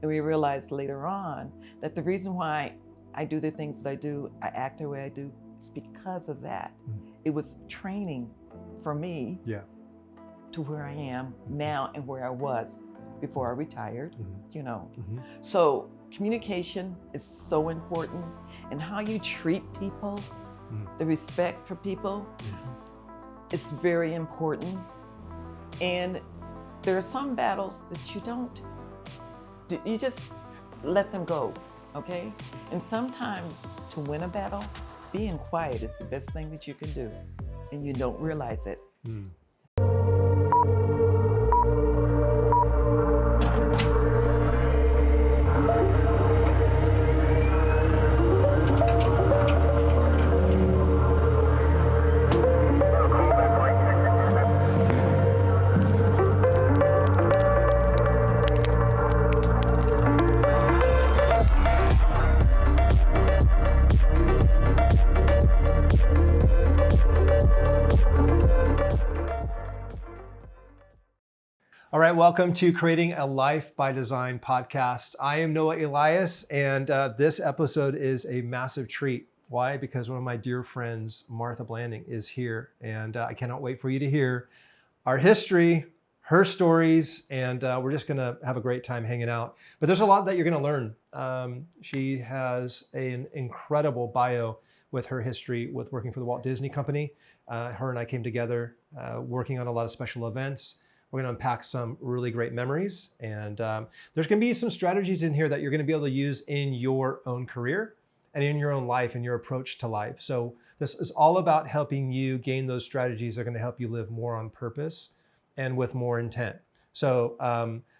And we realized later on that the reason why I do the things that I do, I act the way I do, is because of that. It was training for me to where I am now and where I was before I retired, you know. So communication is so important, and how you treat people, the respect for people is very important. And there are some battles that you just let them go, okay? And sometimes to win a battle, being quiet is the best thing that you can do, and you don't realize it. All right, welcome to Creating a Life by Design podcast. I am Noah Elias, and this episode is a massive treat. Why? Because one of my dear friends, Martha Blanding, is here, and I cannot wait for you to hear our history, her stories, and we're just gonna have a great time hanging out. But there's a lot that you're gonna learn. She has an incredible bio with her history with working for the Walt Disney Company. Her and I came together working on a lot of special events. We're going to unpack some really great memories, and there's going to be some strategies in here that you're going to be able to use in your own career and in your own life and your approach to life. So this is all about helping you gain those strategies that are going to help you live more on purpose and with more intent. So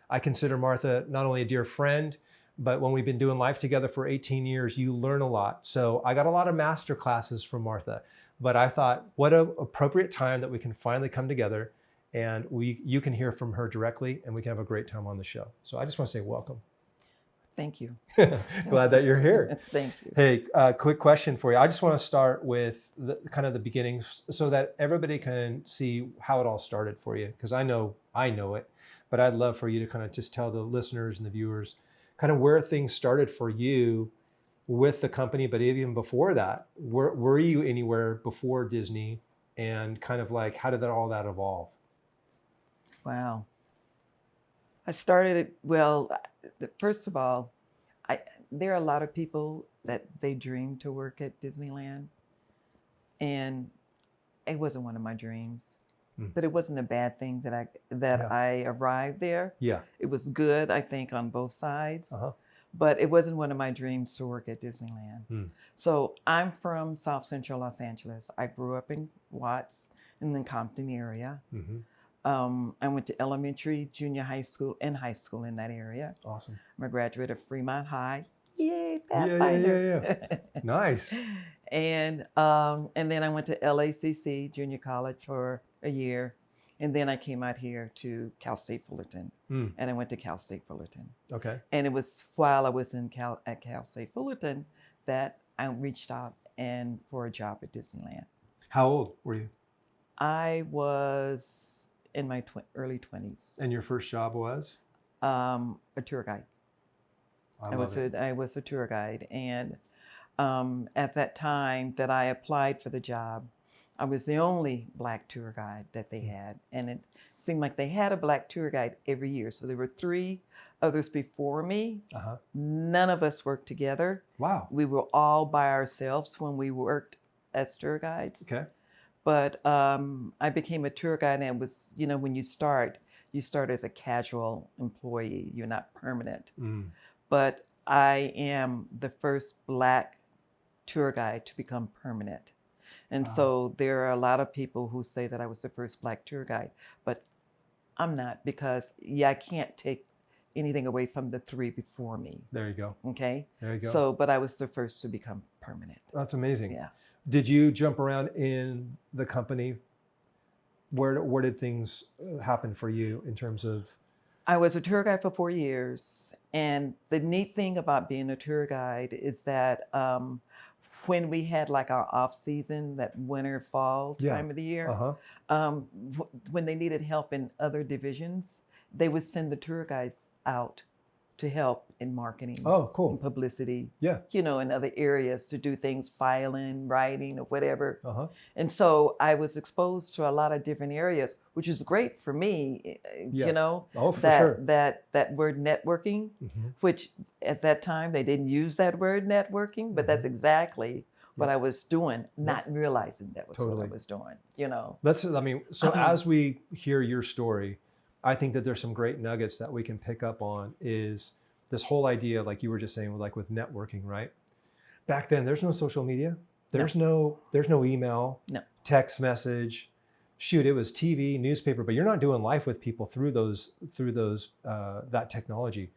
I consider Martha not only a dear friend, but when we've been doing life together for 18 years, you learn a lot. So I got a lot of master classes from Martha, but I thought, what an appropriate time that we can finally come together and you can hear from her directly, and we can have a great time on the show. So I just want to say welcome. Thank you. Glad that you're here. Thank you. Hey, quick question for you. I just want to start with the beginning so that everybody can see how it all started for you, because I know it, but I'd love for you to kind of just tell the listeners and the viewers kind of where things started for you with the company, but even before that, were you anywhere before Disney, and kind of like how did all that evolve? Wow. I started it, well, first of all, there are a lot of people that they dream to work at Disneyland, and it wasn't one of my dreams, but it wasn't a bad thing that I arrived there. Yeah. It was good, I think, on both sides, but it wasn't one of my dreams to work at Disneyland. So I'm from South Central Los Angeles. I grew up in Watts in the Compton area. I went to elementary, junior high school, and high school in that area. Awesome. I'm a graduate of Fremont High. Yay, Pathfinders. Yeah. Nice. And then I went to LACC, junior college, for a year. And then I came out here to Cal State Fullerton. And I went to Cal State Fullerton. Okay. And it was while I was at Cal State Fullerton that I reached out for a job at Disneyland. How old were you? I was in my early 20s. And your first job was? A tour guide. I was a tour guide. And at that time that I applied for the job, I was the only Black tour guide that they had. And it seemed like they had a Black tour guide every year. So there were 3 others before me. None of us worked together. Wow. We were all by ourselves when we worked as tour guides. Okay. But I became a tour guide, and it was, when you start as a casual employee. You're not permanent. But I am the first Black tour guide to become permanent. And so there are a lot of people who say that I was the first Black tour guide, but I'm not, because I can't take anything away from the 3 before me. There you go. Okay? There you go. So, but I was the first to become permanent. That's amazing. Yeah. Did you jump around in the company? Where did things happen for you in terms of? I was a tour guide for 4 years. And the neat thing about being a tour guide is that when we had like our off season, that winter, fall time of the year, when they needed help in other divisions, they would send the tour guides out to help in marketing. Oh, cool. And publicity. Yeah. You know, in other areas to do things, filing, writing, or whatever. Uh-huh. And so I was exposed to a lot of different areas, which is great for me. Yeah. You know, Oh, for that sure. that word networking, which at that time they didn't use that word networking, but that's exactly what I was doing, not realizing that was what I was doing. You know. So as we hear your story, I think that there's some great nuggets that we can pick up on is this whole idea, like you were just saying, like with networking, right? Back then, there's no social media. There's no email, text message. Shoot, it was TV, newspaper, but you're not doing life with people through that technology.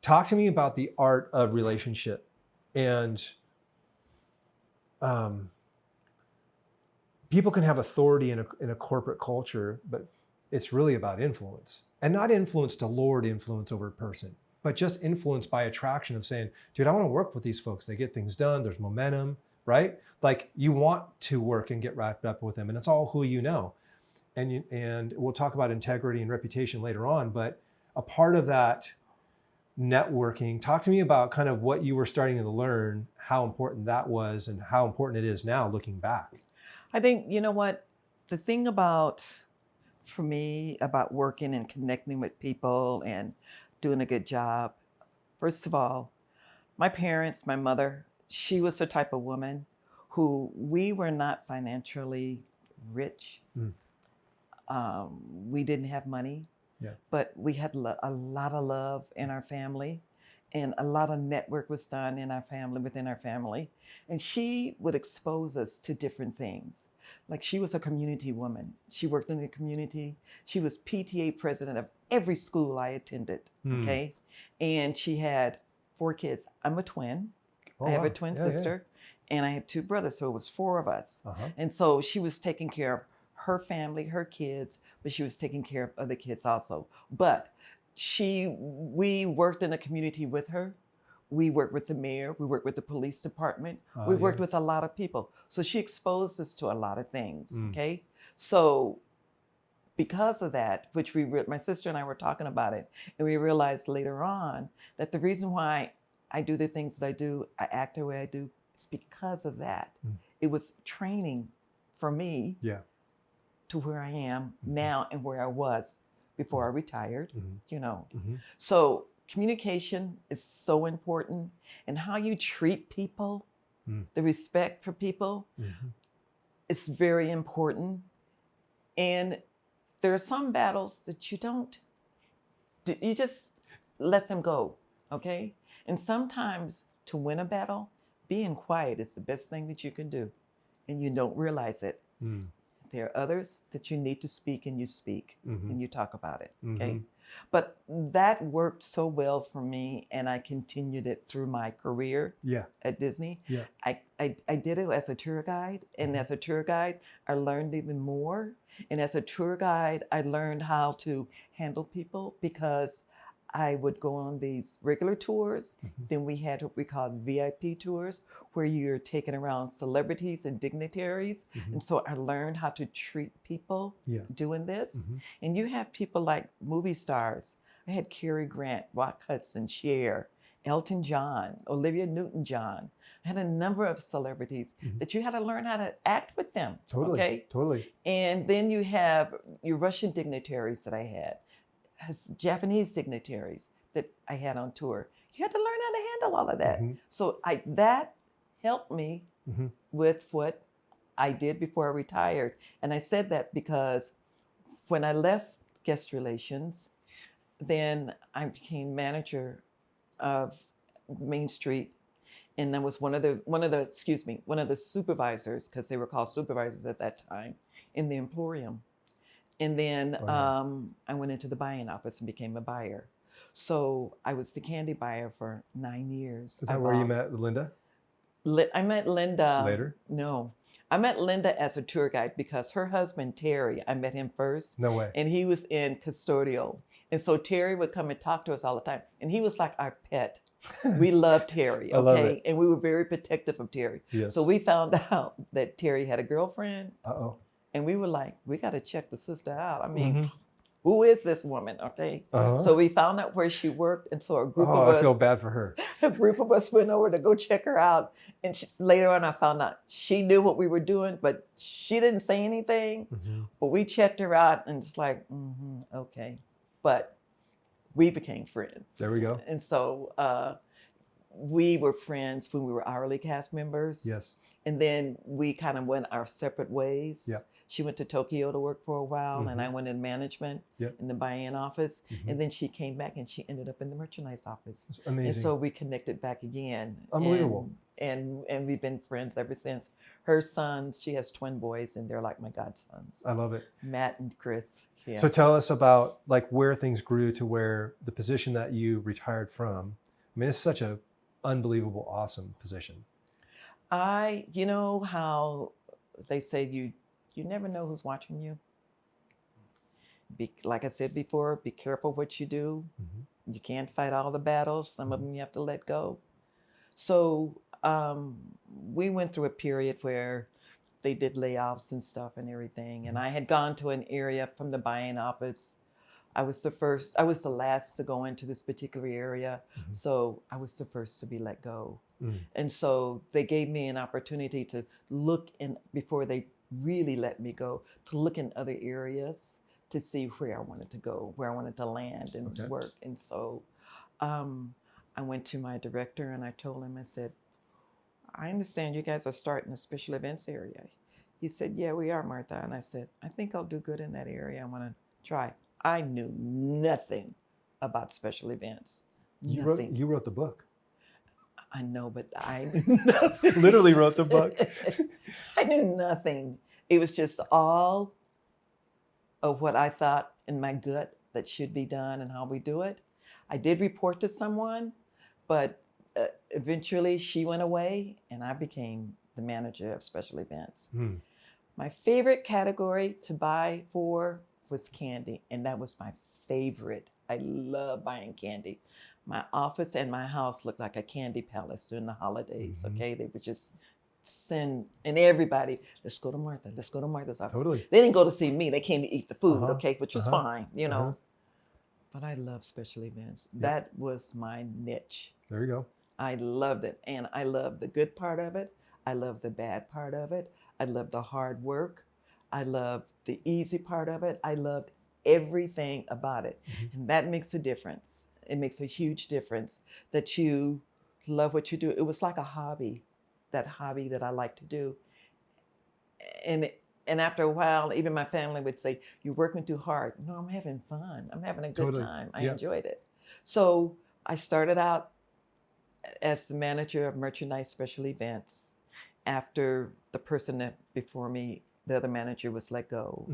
Talk to me about the art of relationship and people can have authority in a corporate culture, but it's really about influence, and not influence to lord influence over a person, but just influence by attraction of saying, dude, I want to work with these folks. They get things done. There's momentum, right? Like you want to work and get wrapped up with them, and it's all who you know. And we'll talk about integrity and reputation later on, but a part of that networking, talk to me about kind of what you were starting to learn, how important that was and how important it is now looking back. I think, you know what, the thing for me about working and connecting with people and doing a good job, first of all, my parents, my mother, she was the type of woman who we were not financially rich. We didn't have money, but we had a lot of love in our family, and a lot of network was done in our family, within our family. And she would expose us to different things. Like she was a community woman. She worked in the community. She was PTA president of every school I attended, okay? And she had 4 kids. I'm a twin. I have a twin sister, and I have 2 brothers, so it was 4 of us. And so she was taking care of her family, her kids, but she was taking care of other kids also. But we worked in the community with her. We worked with the mayor. We worked with the police department. We worked with a lot of people. So she exposed us to a lot of things, okay? So because of that, which my sister and I were talking about it, and we realized later on that the reason why I do the things that I do, I act the way I do, is because of that. It was training for me to where I am now and where I was before I retired, you know. So communication is so important, and how you treat people, the respect for people is very important. And there are some battles that you just let them go, okay? And sometimes to win a battle, being quiet is the best thing that you can do, and you don't realize it. There are others that you need to speak, and you speak, and you talk about it, okay? But that worked so well for me, and I continued it through my career at Disney. I did it as a tour guide, and as a tour guide, I learned even more. And as a tour guide, I learned how to handle people, because I would go on these regular tours. Then we had what we called VIP tours, where you're taking around celebrities and dignitaries. And so I learned how to treat people doing this. And you have people like movie stars. I had Cary Grant, Hudson, Cher, Elton John, Olivia Newton-John. I had a number of celebrities that you had to learn how to act with them. Totally. And then you have your Russian dignitaries that I had. Japanese dignitaries that I had on tour. You had to learn how to handle all of that. So that helped me with what I did before I retired. And I said that because when I left guest relations, then I became manager of Main Street, and I was one of the supervisors, because they were called supervisors at that time, in the Emporium. And then I went into the buying office and became a buyer. So I was the candy buyer for 9 years. Is that where you met Linda? I met Linda. Later? No. I met Linda as a tour guide because her husband, Terry, I met him first. No way. And he was in custodial. And so Terry would come and talk to us all the time. And he was like our pet. We loved Terry, I love okay? it. And we were very protective of Terry. Yes. So we found out that Terry had a girlfriend. Uh-oh. And we were like, we got to check the sister out. I mean, who is this woman? Okay. Uh-huh. So we found out where she worked. And so a group of I us, feel bad for her. a group of us went over to go check her out. And later on, I found out she knew what we were doing, but she didn't say anything. Mm-hmm. But we checked her out and it's like, okay. But we became friends. There we go. And so we were friends when we were hourly cast members. Yes. And then we kind of went our separate ways. Yeah. She went to Tokyo to work for a while, and I went in management in the buy-in office. And then she came back and she ended up in the merchandise office. It's amazing. And so we connected back again. Unbelievable. And we've been friends ever since. Her sons, she has twin boys, and they're like my godsons. I love it. Matt and Chris. Yeah. So tell us about like where things grew to where the position that you retired from. I mean, it's such a unbelievable, awesome position. You know how they say you never know who's watching you. Like I said before, be careful what you do. Mm-hmm. You can't fight all the battles. Some of them you have to let go. So we went through a period where they did layoffs and stuff and everything. And I had gone to an area from the buying office. I was the last to go into this particular area. Mm-hmm. So I was the first to be let go. Mm-hmm. And so they gave me an opportunity to look in, before they really let me go, to look in other areas to see where I wanted to go, where I wanted to land and work. And so I went to my director and I told him, I said, I understand you guys are starting a special events area. He said, yeah, we are, Martha. And I said, I think I'll do good in that area. I want to try. I knew nothing about special events. You wrote the book. I know, but I knew nothing. Literally wrote the book. I knew nothing. It was just all of what I thought in my gut that should be done and how we do it. I did report to someone, but eventually she went away and I became the manager of special events. My favorite category to buy for was candy, and that was my favorite. I love buying candy. My office and my house looked like a candy palace during the holidays. Okay, they would just send, and everybody, let's go to Martha. Let's go to Martha's office. Totally. They didn't go to see me. They came to eat the food. Okay, which was fine, you know. But I love special events. Yep. That was my niche. There you go. I loved it, and I loved the good part of it. I loved the bad part of it. I loved the hard work. I loved the easy part of it. I loved everything about it. And that makes a difference. It makes a huge difference that you love what you do. It was like a hobby, that hobby that I like to do. And after a while, even my family would say, you're working too hard. No, I'm having fun. I'm having a good time. I enjoyed it. So I started out as the manager of merchandise special events after the person that before me, the other manager, was let go.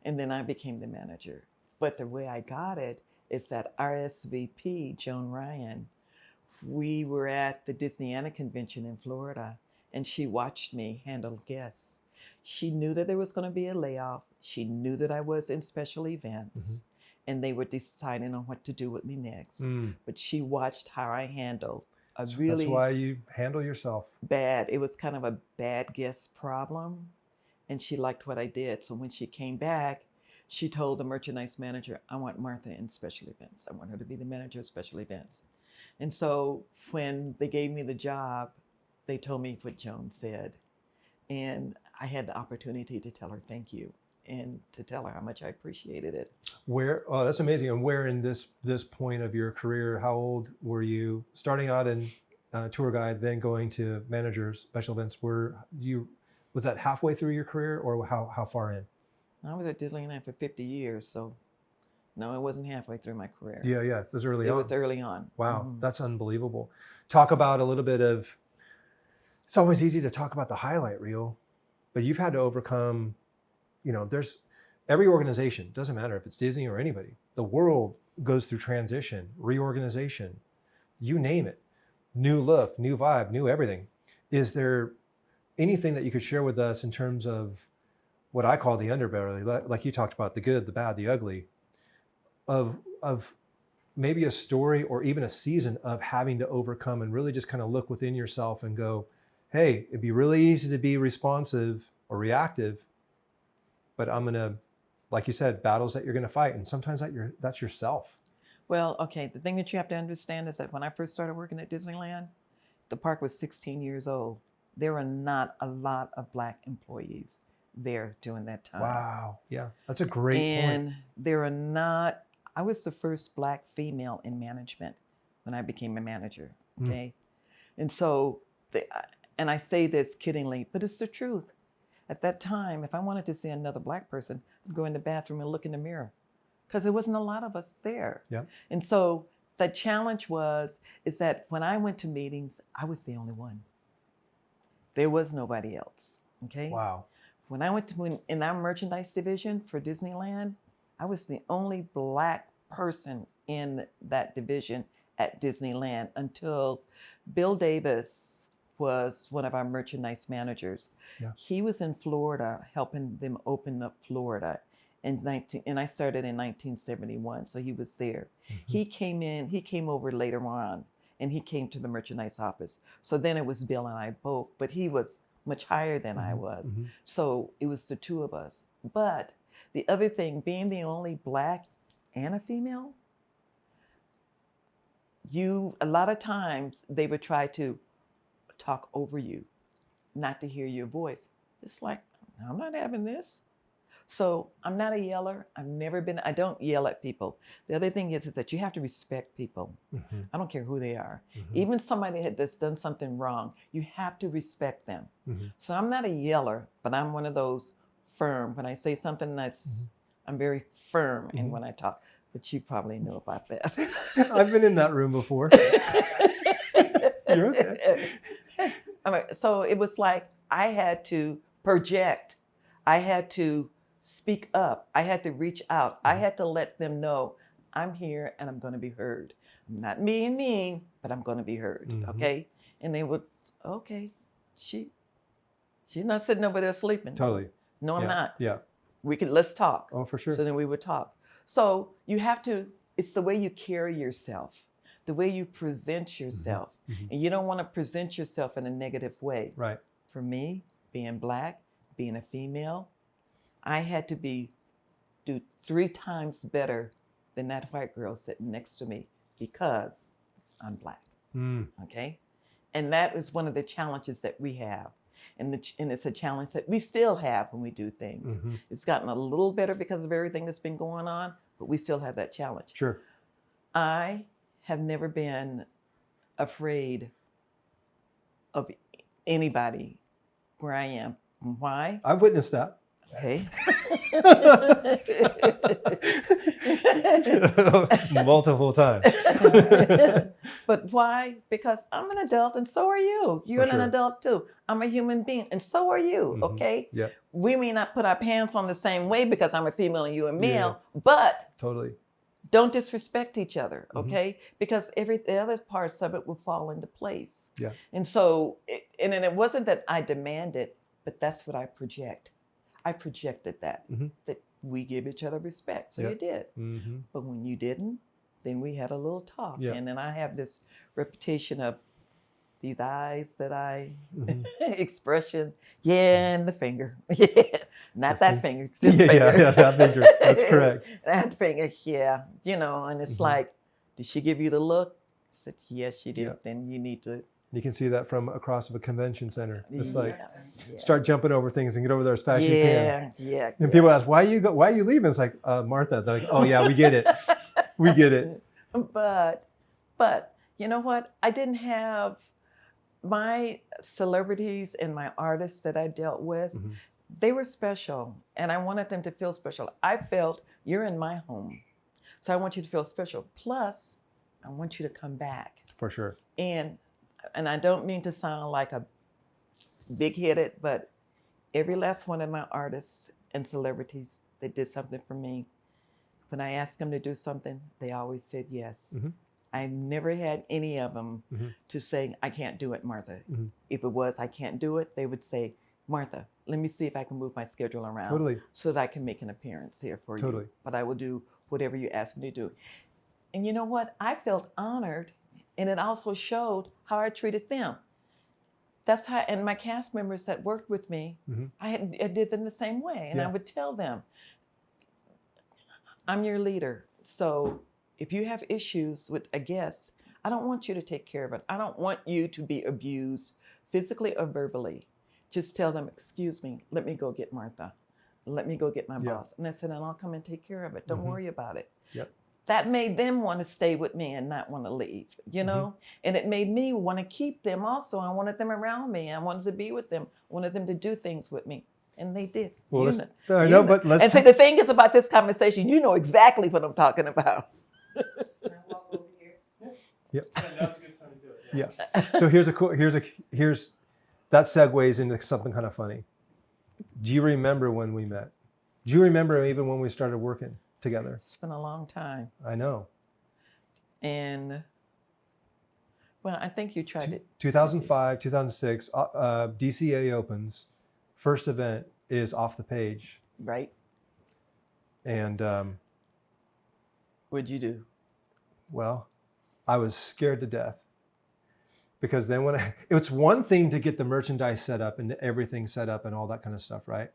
And then I became the manager. But the way I got it is that RSVP, Joan Ryan, we were at the Disneyland convention in Florida, and she watched me handle guests. She knew that there was going to be a layoff. She knew that I was in special events, and they were deciding on what to do with me next. But she watched how I handled a really... That's why you handle yourself. Bad. It was kind of a bad guest problem. And she liked what I did. So when she came back, she told the merchandise manager, I want Martha in special events. I want her to be the manager of special events. And so when they gave me the job, they told me what Joan said. And I had the opportunity to tell her thank you and to tell her how much I appreciated it. Oh, that's amazing. And where in this point of your career, how old were you? Starting out in tour guide, then going to manager special events, was that halfway through your career or how far in? I was at Disneyland for 50 years, so no, it wasn't halfway through my career. Yeah, it was early on. It was early on. Wow, that's unbelievable. Talk about a little bit of, it's always easy to talk about the highlight reel, but you've had to overcome, there's every organization, doesn't matter if it's Disney or anybody, the world goes through transition, reorganization, you name it, new look, new vibe, new everything. Is there anything that you could share with us in terms of what I call the underbelly, like you talked about, the good, the bad, the ugly, of maybe a story or even a season of having to overcome and really just kind of look within yourself and go, hey, it'd be really easy to be responsive or reactive, but I'm gonna like you said, battles that you're going to fight. And sometimes that's yourself. Well, okay, the thing that you have to understand is that when I first started working at Disneyland, the park was 16 years old. There were not a lot of Black employees there during that time. Wow. Yeah, that's a great and point. there are not, I was the first Black female in management when I became a manager, okay? And so, and I say this kiddingly, but it's the truth. At that time, if I wanted to see another Black person, I'd go in the bathroom and look in the mirror because there wasn't a lot of us there. Yeah. And so the challenge is that when I went to meetings, I was the only one. There was nobody else, okay? Wow. When I went in our merchandise division for Disneyland, I was the only Black person in that division at Disneyland until Bill Davis was one of our merchandise managers. Yeah. He was in Florida helping them open up Florida and I started in 1971, so he was there. He came over later on, and he came to the merchandise office. So then it was Bill and I both, but he was much higher than I was. So it was the two of us. But the other thing, being the only Black and a female, a lot of times they would try to talk over you, not to hear your voice. It's like, I'm not having this. So I'm not a yeller. I don't yell at people. The other thing is that you have to respect people. I don't care who they are. Even somebody that's done something wrong, you have to respect them. So I'm not a yeller, but I'm one of those firm. When I say something I'm very firm in when I talk, but you probably know about that. I've been in that room before. You're okay. So it was like I had to project. I had to speak up. I had to reach out. I had to let them know I'm here and I'm going to be heard. I'm not being mean, but I'm going to be heard. Okay. And they would, okay, she's not sitting over there sleeping. Totally. No, I'm not. Yeah. Let's talk. Oh, for sure. So then we would talk. So you have to, it's the way you carry yourself, the way you present yourself. And you don't want to present yourself in a negative way. Right. For me, being Black, being a female, I had to do 3 times better than that white girl sitting next to me because I'm Black. Okay? And that is one of the challenges that we have. And it's a challenge that we still have when we do things. It's gotten a little better because of everything that's been going on, but we still have that challenge. Sure. I have never been afraid of anybody where I am. Why? I've witnessed that. Okay. Multiple times. But why? Because I'm an adult and so are you. You're an adult too. I'm a human being and so are you, okay? Yeah. We may not put our pants on the same way because I'm a female and you're a male, but totally. Don't disrespect each other, okay? Because the other parts of it will fall into place. Yeah. And so, it wasn't that I demanded, but that's what I project. I projected that we give each other respect. So you did. But when you didn't, then we had a little talk. Yeah. And then I have this reputation of these eyes that expression. Yeah, and the finger. Not that finger. This finger. Yeah, that finger. That's correct. That finger, yeah. And it's like, did she give you the look? I said, yes, she did. Yeah. Then you need to. You can see that from across a convention center. It's like, start jumping over things and get over there as fast as you can. Yeah. And people ask, why are you leaving? It's like, Martha. They're like, oh yeah, we get it. We get it. But you know what? I didn't have my celebrities and my artists that I dealt with. They were special, and I wanted them to feel special. I felt, you're in my home, so I want you to feel special. Plus, I want you to come back. For sure. And I don't mean to sound like a big-headed, but every last one of my artists and celebrities that did something for me, when I asked them to do something, they always said yes. I never had any of them to say, I can't do it, Martha. If it was, I can't do it, they would say, Martha, let me see if I can move my schedule around so that I can make an appearance here for you. But I will do whatever you ask me to do. And you know what? I felt honored, and it also showed how I treated them. That's how, and my cast members that worked with me, I did them the same way. And I would tell them, I'm your leader. So if you have issues with a guest, I don't want you to take care of it. I don't want you to be abused physically or verbally. Just tell them, excuse me, let me go get Martha. Let me go get my boss. And I said, and I'll come and take care of it. Don't worry about it. Yep. That made them want to stay with me and not want to leave, you know? And it made me want to keep them also. I wanted them around me. I wanted to be with them. I wanted them to do things with me. And they did. Well, And see, the thing is about this conversation, you know exactly what I'm talking about. Yep. That's a good time to do it. Yeah. So here's that segues into something kind of funny. Do you remember when we met? Do you remember even when we started working together? It's been a long time. I know. And well, I think you tried it. 2005, 2006, DCA opens. First event is Off the Page. Right. And What'd you do? well, I was scared to death. Because then it's one thing to get the merchandise set up and everything set up and all that kind of stuff, right?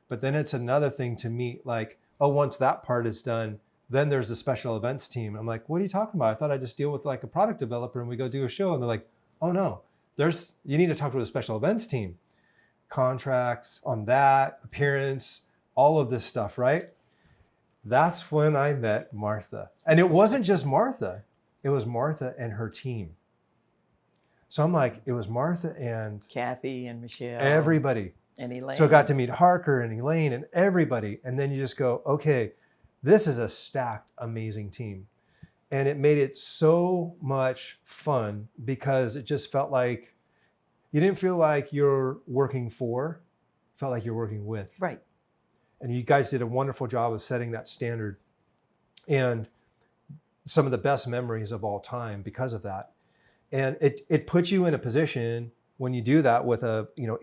But then it's another thing to meet, like, oh, once that part is done, then there's the special events team. I'm like, what are you talking about? I thought I just deal with like a product developer and we go do a show. And they're like, oh no, you need to talk to the special events team. Contracts on that, appearance, all of this stuff, right? That's when I met Martha. And it wasn't just Martha, it was Martha and her team. So I'm like, it was Martha and Kathy and Michelle. Everybody. And Elaine. So I got to meet Harker and Elaine and everybody. And then you just go, okay, this is a stacked, amazing team. And it made it so much fun because it just felt like, you didn't feel like you're working for, felt like you're working with. Right. And you guys did a wonderful job of setting that standard. And some of the best memories of all time because of that. And it puts you in a position when you do that with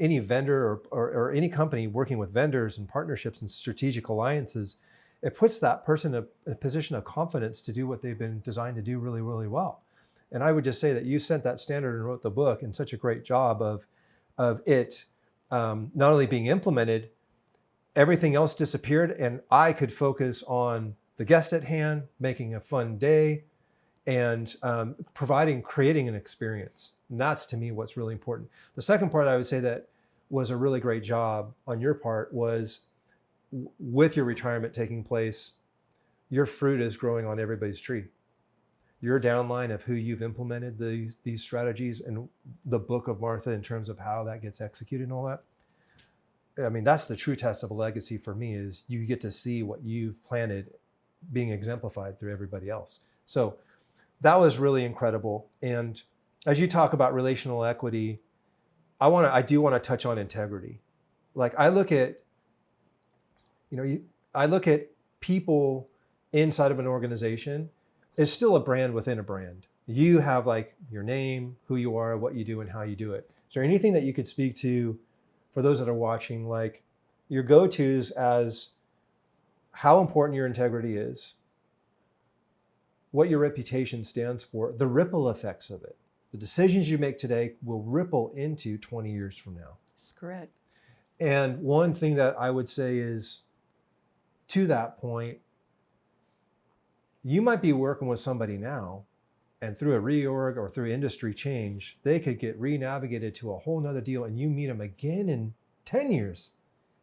any vendor or any company working with vendors and partnerships and strategic alliances, it puts that person in a position of confidence to do what they've been designed to do really, really well. And I would just say that you set that standard and wrote the book and such a great job of it not only being implemented, everything else disappeared and I could focus on the guest at hand, making a fun day, and creating an experience. And that's, to me, what's really important. The second part I would say that was a really great job on your part was with your retirement taking place, your fruit is growing on everybody's tree. Your downline of who you've implemented these strategies and the book of Martha in terms of how that gets executed and all that. I mean, that's the true test of a legacy for me is you get to see what you've planted being exemplified through everybody else. So that was really incredible. And as you talk about relational equity, I do want to touch on integrity. Like I look at people inside of an organization is still a brand within a brand. You have like your name, who you are, what you do, and how you do it. Is there anything that you could speak to for those that are watching, like your go-tos as how important your integrity is, what your reputation stands for, the ripple effects of it. The decisions you make today will ripple into 20 years from now. That's correct. And one thing that I would say is, to that point, you might be working with somebody now, and through a reorg or through industry change, they could get re-navigated to a whole nother deal and you meet them again in 10 years.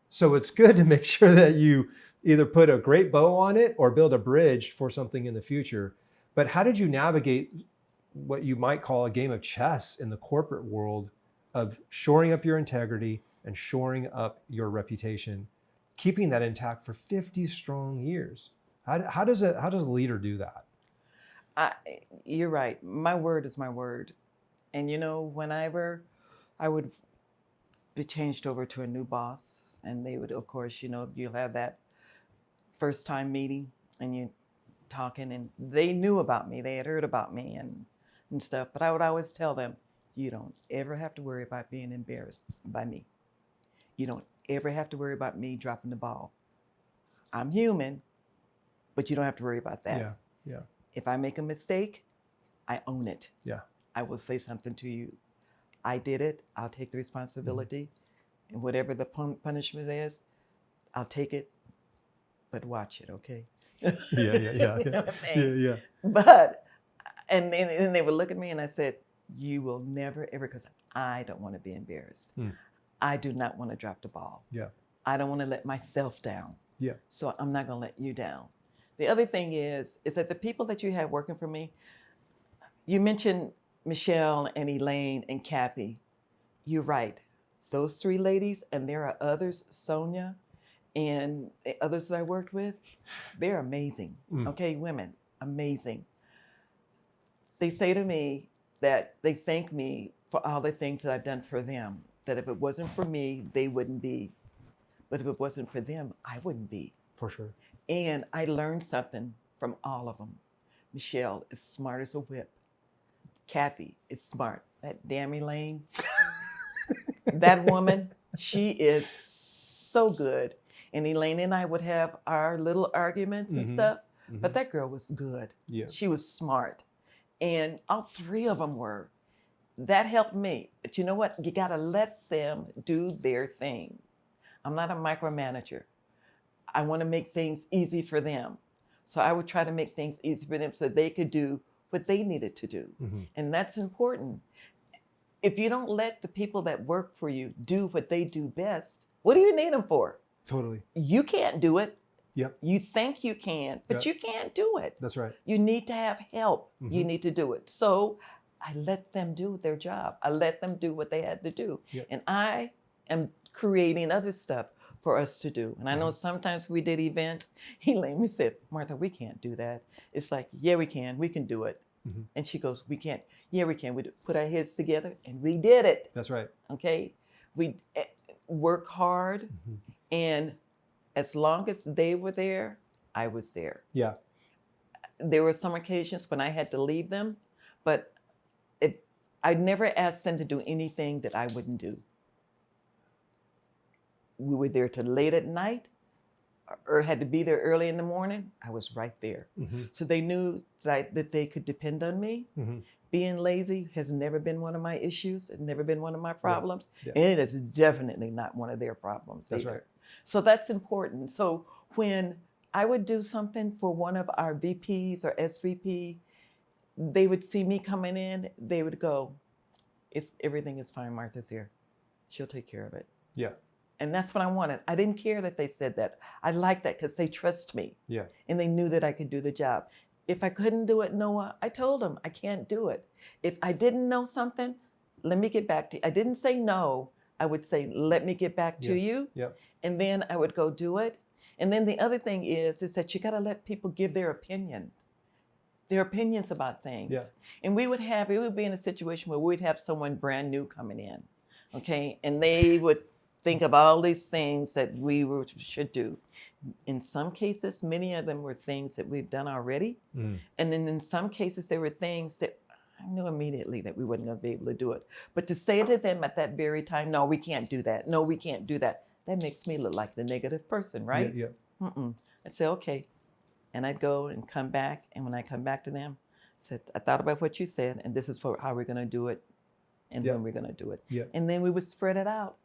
So it's good to make sure that you either put a great bow on it or build a bridge for something in the future. But how did you navigate what you might call a game of chess in the corporate world of shoring up your integrity and shoring up your reputation, keeping that intact for 50 strong years? How does a leader do that? You're right. My word is my word. And whenever I would be changed over to a new boss, and they would, of course, you'll have that first time meeting and you talking, and they knew about me. They had heard about me and stuff. But I would always tell them, you don't ever have to worry about being embarrassed by me. You don't ever have to worry about me dropping the ball. I'm human, but you don't have to worry about that. Yeah. If I make a mistake, I own it. Yeah. I will say something to you. I did it. I'll take the responsibility. Mm-hmm. And whatever the punishment is, I'll take it. But watch it, okay? Yeah, yeah, yeah. You know what I mean? Yeah, yeah. But, and they would look at me and I said, you will never, ever, because I don't want to be embarrassed. I do not want to drop the ball. Yeah. I don't want to let myself down. Yeah. So I'm not going to let you down. The other thing is that the people that you have working for me, you mentioned Michelle and Elaine and Kathy. You're right. Those three ladies, and there are others, Sonia and the others that I worked with, they're amazing. Okay, women, amazing. They say to me that they thank me for all the things that I've done for them, that if it wasn't for me, they wouldn't be. But if it wasn't for them, I wouldn't be. For sure. And I learned something from all of them. Michelle is smart as a whip. Kathy is smart. That damn Elaine, that woman, she is so good. And Elaine and I would have our little arguments and stuff, but that girl was good. Yeah. She was smart. And all three of them were. That helped me. But you know what? You got to let them do their thing. I'm not a micromanager. I want to make things easy for them. So I would try to make things easy for them so they could do what they needed to do. And that's important. If you don't let the people that work for you do what they do best, what do you need them for? Totally. You can't do it. Yep. You think you can, but you can't do it. That's right. You need to have help. You need to do it. So I let them do their job. I let them do what they had to do. Yep. And I am creating other stuff for us to do. And I know sometimes we did events. Elaine said, Martha, we can't do that. It's like, yeah, we can. We can do it. And she goes, we can't. Yeah, we can. We put our heads together and we did it. That's right. Okay. We work hard. And as long as they were there, I was there. Yeah. There were some occasions when I had to leave them, but I never asked them to do anything that I wouldn't do. We were there till late at night or had to be there early in the morning. I was right there. So they knew that they could depend on me. Being lazy has never been one of my issues. It's never been one of my problems. Yeah. And it is definitely not one of their problems That's either. right. So that's important. So when I would do something for one of our VPs or SVP, they would see me coming in, they would go, everything is fine, Martha's here. She'll take care of it. Yeah. And that's what I wanted. I didn't care that they said that. I liked that because they trust me. Yeah. And they knew that I could do the job. If I couldn't do it, Noah, I told them I can't do it. If I didn't know something, let me get back to you. I didn't say no. I would say, let me get back to you. Yep. And then I would go do it. And then the other thing is that you got to let people give their opinions about things. Yeah. And we would be in a situation where we'd have someone brand new coming in, okay? And they would think of all these things that should do. In some cases, many of them were things that we've done already. And then in some cases, there were things that I knew immediately that we wasn't going to be able to do it. But to say to them at that very time, no, we can't do that. No, we can't do that. That makes me look like the negative person, right? Yeah. I'd say, okay. And I'd go and come back. And when I come back to them, I said, I thought about what you said, and this is how we're going to do it and when we're going to do it. Yeah. And then we would spread it out.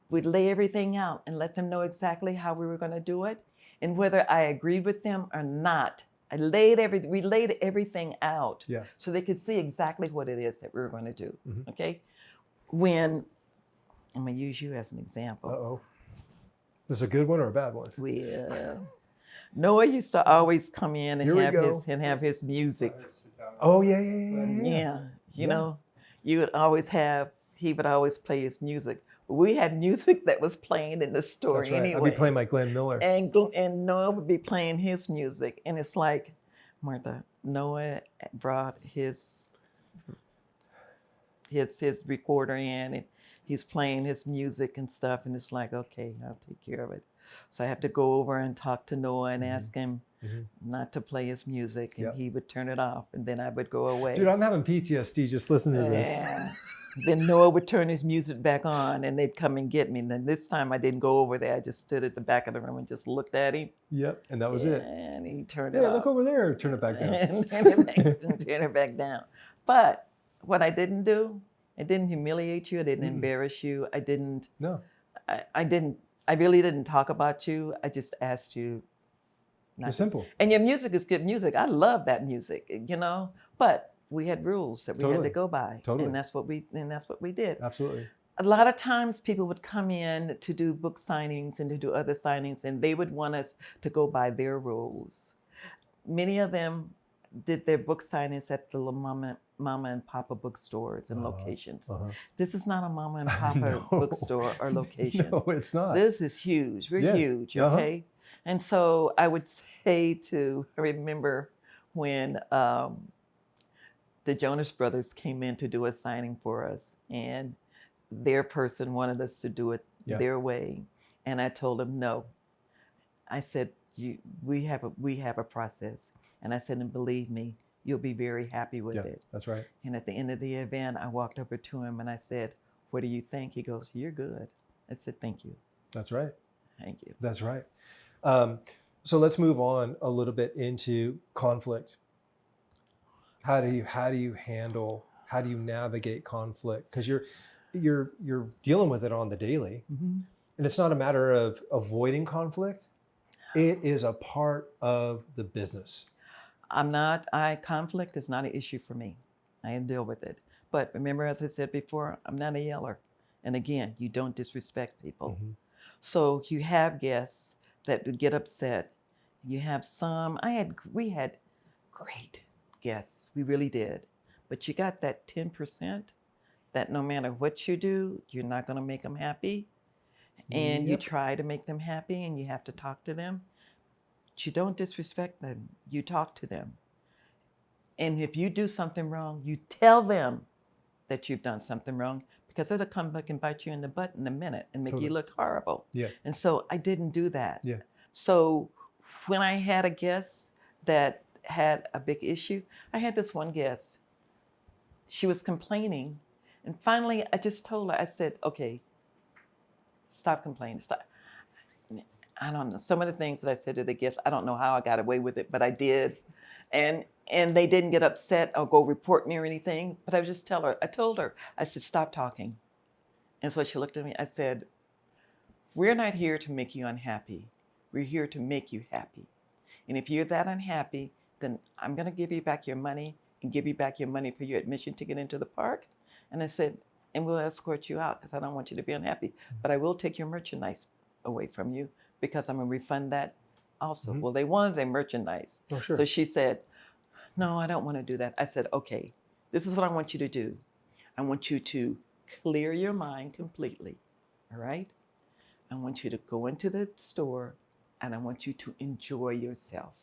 We'd lay everything out and let them know exactly how we were going to do it. And whether I agreed with them or not, we laid everything out so they could see exactly what it is that we were going to do. Okay? When, I'm going to use you as an example. Uh-oh. This is a good one or a bad one? Noah used to always come in and have his music. Oh, yeah. You know, he would always play his music. We had music that was playing in the store anyway. I'd be playing my Glenn Miller. And Noah would be playing his music. And it's like, Martha, Noah brought his recorder in and he's playing his music and stuff. And it's like, okay, I'll take care of it. So I have to go over and talk to Noah and ask him not to play his music. And he would turn it off. And then I would go away. Dude, I'm having PTSD just listening to this. Then Noah would turn his music back on and they'd come and get me. And then this time I didn't go over there. I just stood at the back of the room and just looked at him. Yep, and that was it. And he turned it off. Yeah, look over there. Turn it back down. and turn it back down. But what I didn't do, it didn't humiliate you. It didn't embarrass you. I didn't. No. I really didn't talk about you. I just asked you It's simple. And your music is good music. I love that music, but we had rules that we had to go by. Totally. And that's what we did. Absolutely. A lot of times people would come in to do book signings and to do other signings, and they would want us to go by their rules. Many of them did their book signings at the mama and papa bookstores and locations. This is not a mama and papa bookstore or location. No, it's not. This is huge. We're huge, okay? And so I would say I remember when the Jonas Brothers came in to do a signing for us, and their person wanted us to do it their way. And I told them no. I said, we have a process. And I said, and believe me, you'll be very happy with it. That's right. And at the end of the event, I walked over to him and I said, what do you think? He goes, you're good. I said, thank you. That's right. Thank you. That's right. So let's move on a little bit into conflict. How do you navigate conflict? Because you're dealing with it on the daily. Mm-hmm. And it's not a matter of avoiding conflict. It is a part of the business. Conflict is not an issue for me. I deal with it. But remember, as I said before, I'm not a yeller. And again, you don't disrespect people. Mm-hmm. So you have guests that would get upset. You have we had great guests. We really did. But you got that 10% that no matter what you do, you're not going to make them happy. And you try to make them happy and you have to talk to them. But you don't disrespect them. You talk to them. And if you do something wrong, you tell them that you've done something wrong, because it'll come back and bite you in the butt in a minute and make you look horrible. Yeah. And so I didn't do that. Yeah. So when I had a guest that had a big issue, I had this one guest. She was complaining. And finally, I just told her, I said, okay, stop complaining. Stop. I don't know. Some of the things that I said to the guests, I don't know how I got away with it, but I did. And they didn't get upset or go report me or anything. But I told her, I said, stop talking. And so she looked at me. I said, we're not here to make you unhappy. We're here to make you happy. And if you're that unhappy, then I'm going to give you back your money and give you back your money for your admission ticket into the park. And I said, and we'll escort you out because I don't want you to be unhappy. But I will take your merchandise away from you because I'm going to refund that also. Mm-hmm. Well, they wanted their merchandise. Oh, sure. So she said, no, I don't want to do that. I said, okay, this is what I want you to do. I want you to clear your mind completely, all right? I want you to go into the store and I want you to enjoy yourself.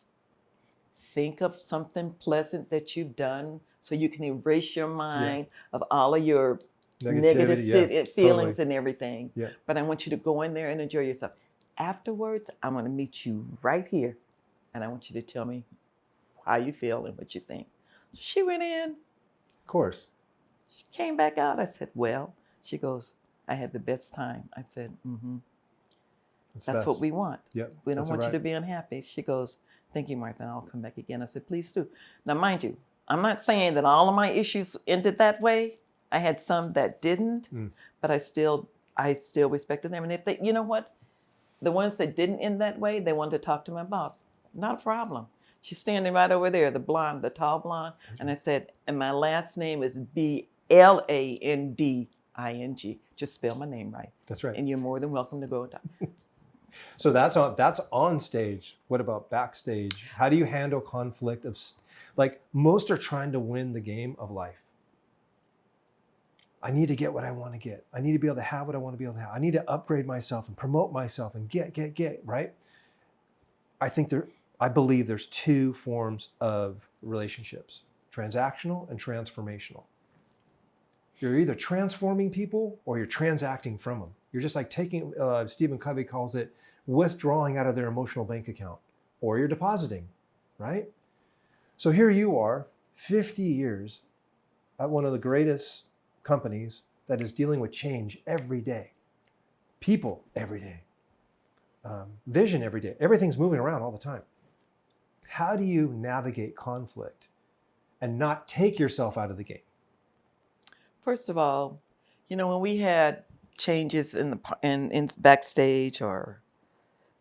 Think of something pleasant that you've done so you can erase your mind of all of your negative feelings and everything. Yeah. But I want you to go in there and enjoy yourself. Afterwards, I'm going to meet you right here. And I want you to tell me how you feel and what you think. She went in. Of course. She came back out. I said, well, she goes, I had the best time. I said, mm-hmm. That's what we want. Yep. We don't want you to be unhappy. She goes, thank you, Martha. I'll come back again. I said, please do. Now, mind you, I'm not saying that all of my issues ended that way. I had some that didn't, but I still respected them. And if they, you know what? The ones that didn't end that way, they wanted to talk to my boss. Not a problem. She's standing right over there, the tall blonde. And I said, and my last name is Blanding. Just spell my name right. That's right. And you're more than welcome to go and talk. So that's on stage. What about backstage? How do you handle conflict like most are trying to win the game of life. I need to get what I want to get. I need to be able to have what I want to be able to have. I need to upgrade myself and promote myself and get, right? I believe there's two forms of relationships, transactional and transformational. You're either transforming people or you're transacting from them. You're just like taking, Stephen Covey calls it withdrawing out of their emotional bank account, or you're depositing, right? So here you are, 50 years at one of the greatest companies that is dealing with change every day, people every day, vision every day. Everything's moving around all the time. How do you navigate conflict and not take yourself out of the game? First of all, when we had changes in backstage or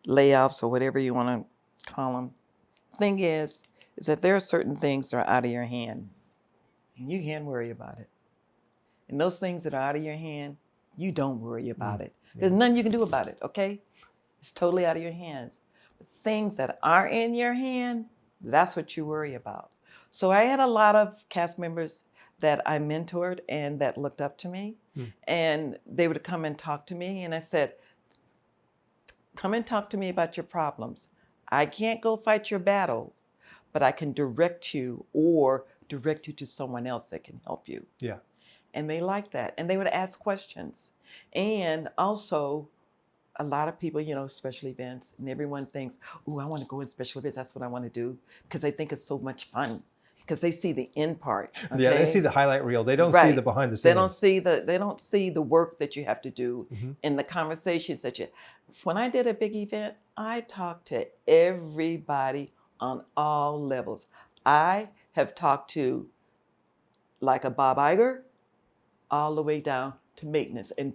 layoffs or whatever you want to call them, thing is that there are certain things that are out of your hand, and you can't worry about it. And those things that are out of your hand, you don't worry about it. There's nothing you can do about it, okay? It's totally out of your hands. But things that are in your hand, that's what you worry about. So I had a lot of cast members that I mentored and that looked up to me. And they would come and talk to me. And I said, come and talk to me about your problems. I can't go fight your battle, but I can direct you or direct you to someone else that can help you. Yeah. And they liked that. And they would ask questions. And also, a lot of people, special events, and everyone thinks, oh, I want to go in special events. That's what I want to do, because they think it's so much fun, because they see the end part. Okay? Yeah, they see the highlight reel. They don't see the behind the scenes. They don't see the work that you have to do in the conversations that you. When I did a big event, I talked to everybody on all levels. I have talked to like a Bob Iger, all the way down to maintenance. And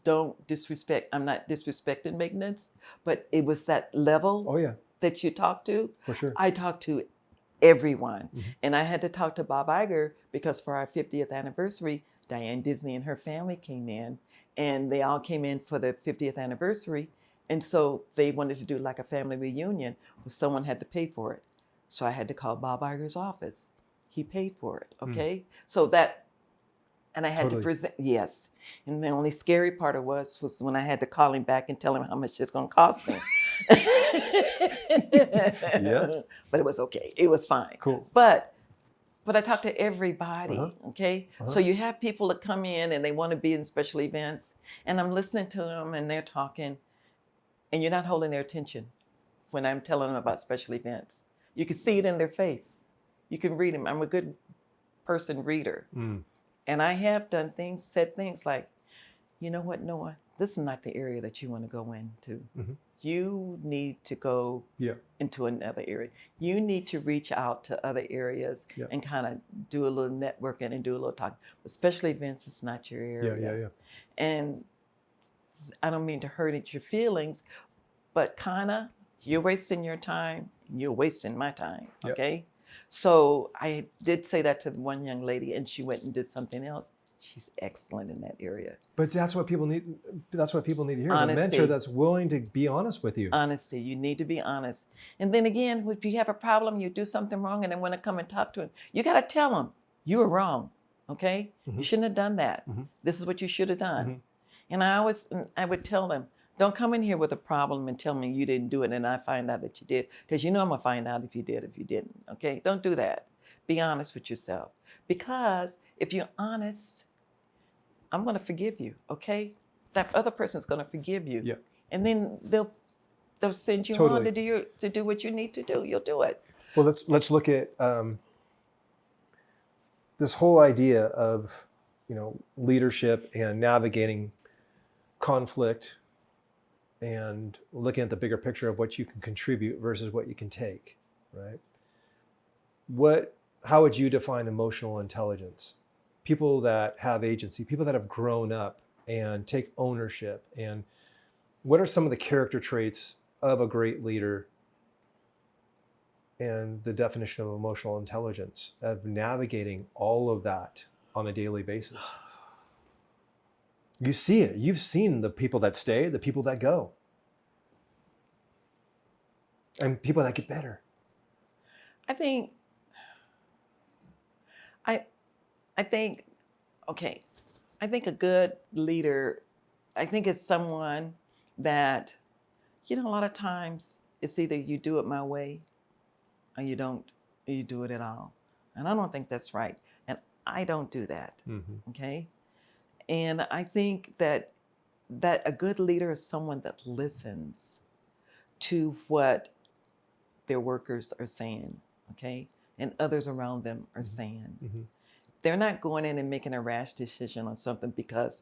don't disrespect, I'm not disrespecting maintenance, but it was that level that you talk to. For sure. I talked to everyone. And I had to talk to Bob Iger because for our 50th anniversary, Diane Disney and her family came in, and they all came in for the 50th anniversary. And so they wanted to do like a family reunion, but someone had to pay for it. So I had to call Bob Iger's office. He paid for it, okay? So that, and I had to present, yes. And the only scary part was when I had to call him back and tell him how much it's going to cost me. But it was okay. It was fine. Cool. But I talked to everybody, okay? So you have people that come in and they want to be in special events, and I'm listening to them and they're talking, and you're not holding their attention when I'm telling them about special events. You can see it in their face. You can read them. I'm a good person reader. And I have done things, said things like, you know what, Noah, this is not the area that you want to go into. You need to go into another area. You need to reach out to other areas and kind of do a little networking and do a little talking. But special events is not your area. And I don't mean to hurt your feelings, but kind of, you're wasting your time. You're wasting my time, okay? So I did say that to one young lady, and she went and did something else. She's excellent in that area. But that's what people need. That's what people need to hear. Honesty. Is a mentor that's willing to be honest with you. Honesty. You need to be honest. And then again, if you have a problem, you do something wrong, and then when I come and talk to him, you got to tell him you were wrong. Okay, you shouldn't have done that. This is what you should have done. And I would tell them, don't come in here with a problem and tell me you didn't do it, and I find out that you did, because you know I'm gonna find out if you did, if you didn't. Okay, don't do that. Be honest with yourself, because if you're honest, I'm gonna forgive you. Okay, that other person's gonna forgive you, and then they'll send you on to do what you need to do. You'll do it. Well, let's look at this whole idea of leadership and navigating conflict, and looking at the bigger picture of what you can contribute versus what you can take, right? How would you define emotional intelligence? People that have agency, people that have grown up and take ownership, and what are some of the character traits of a great leader and the definition of emotional intelligence, of navigating all of that on a daily basis? You see it. You've seen the people that stay, the people that go, and people that get better. I think a good leader, I think it's someone that, a lot of times it's either you do it my way or you don't, or you do it at all. And I don't think that's right. And I don't do that. Okay. And I think that a good leader is someone that listens to what their workers are saying, okay? And others around them are saying. They're not going in and making a rash decision on something because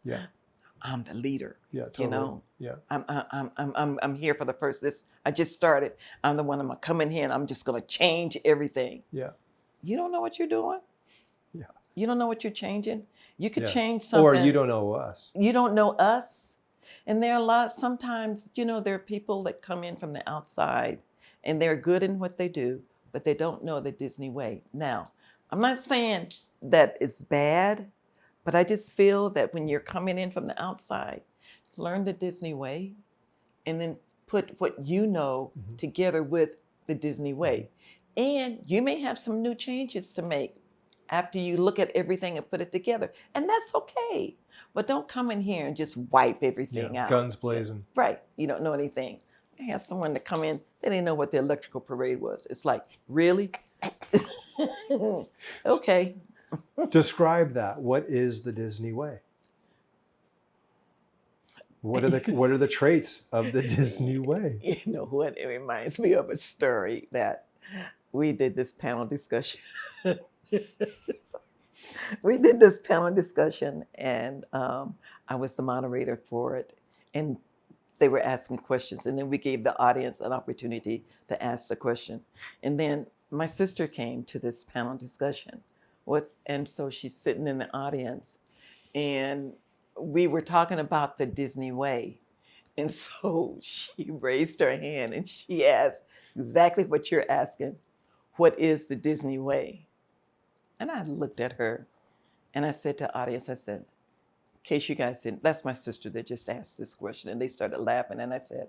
I'm the leader. Yeah, totally. I'm here for the first. I just started. I'm the one. I'm gonna come in here and I'm just gonna change everything. Yeah. You don't know what you're doing. Yeah. You don't know what you're changing. You could change something. Or you don't know us. You don't know us. And there are sometimes, there are people that come in from the outside and they're good in what they do, but they don't know the Disney way. Now, I'm not saying that it's bad, but I just feel that when you're coming in from the outside, learn the Disney way and then put what you know together with the Disney way. And you may have some new changes to make after you look at everything and put it together. And that's okay. But don't come in here and just wipe everything out. Guns blazing. Right. You don't know anything. I had someone to come in, they didn't know what the electrical parade was. It's like, really? Okay. Describe that. What is the Disney way? What are the traits of the Disney way? You know what? It reminds me of a story that we did this panel discussion. And I was the moderator for it. And they were asking questions. And then we gave the audience an opportunity to ask the question. And then my sister came to this panel discussion. And so she's sitting in the audience. And we were talking about the Disney way. And so she raised her hand and she asked exactly what you're asking. What is the Disney way? And I looked at her and I said to the audience, I said, in case you guys didn't, that's my sister that just asked this question. And they started laughing. And I said,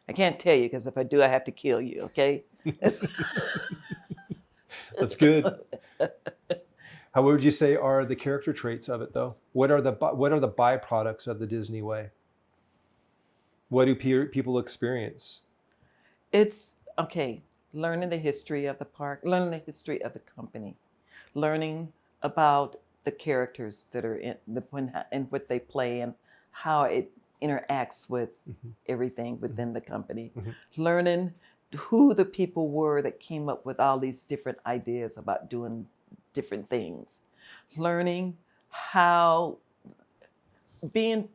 I can't tell you because if I do, I have to kill you, okay? That's good. How would you say are the character traits of it, though? What are the byproducts of the Disney way? What do people experience? It's, okay, learning the history of the park, learning the history of the company, learning about the characters that are in and what they play and how it interacts with everything within the company, learning who the people were that came up with all these different ideas about doing different things, learning how being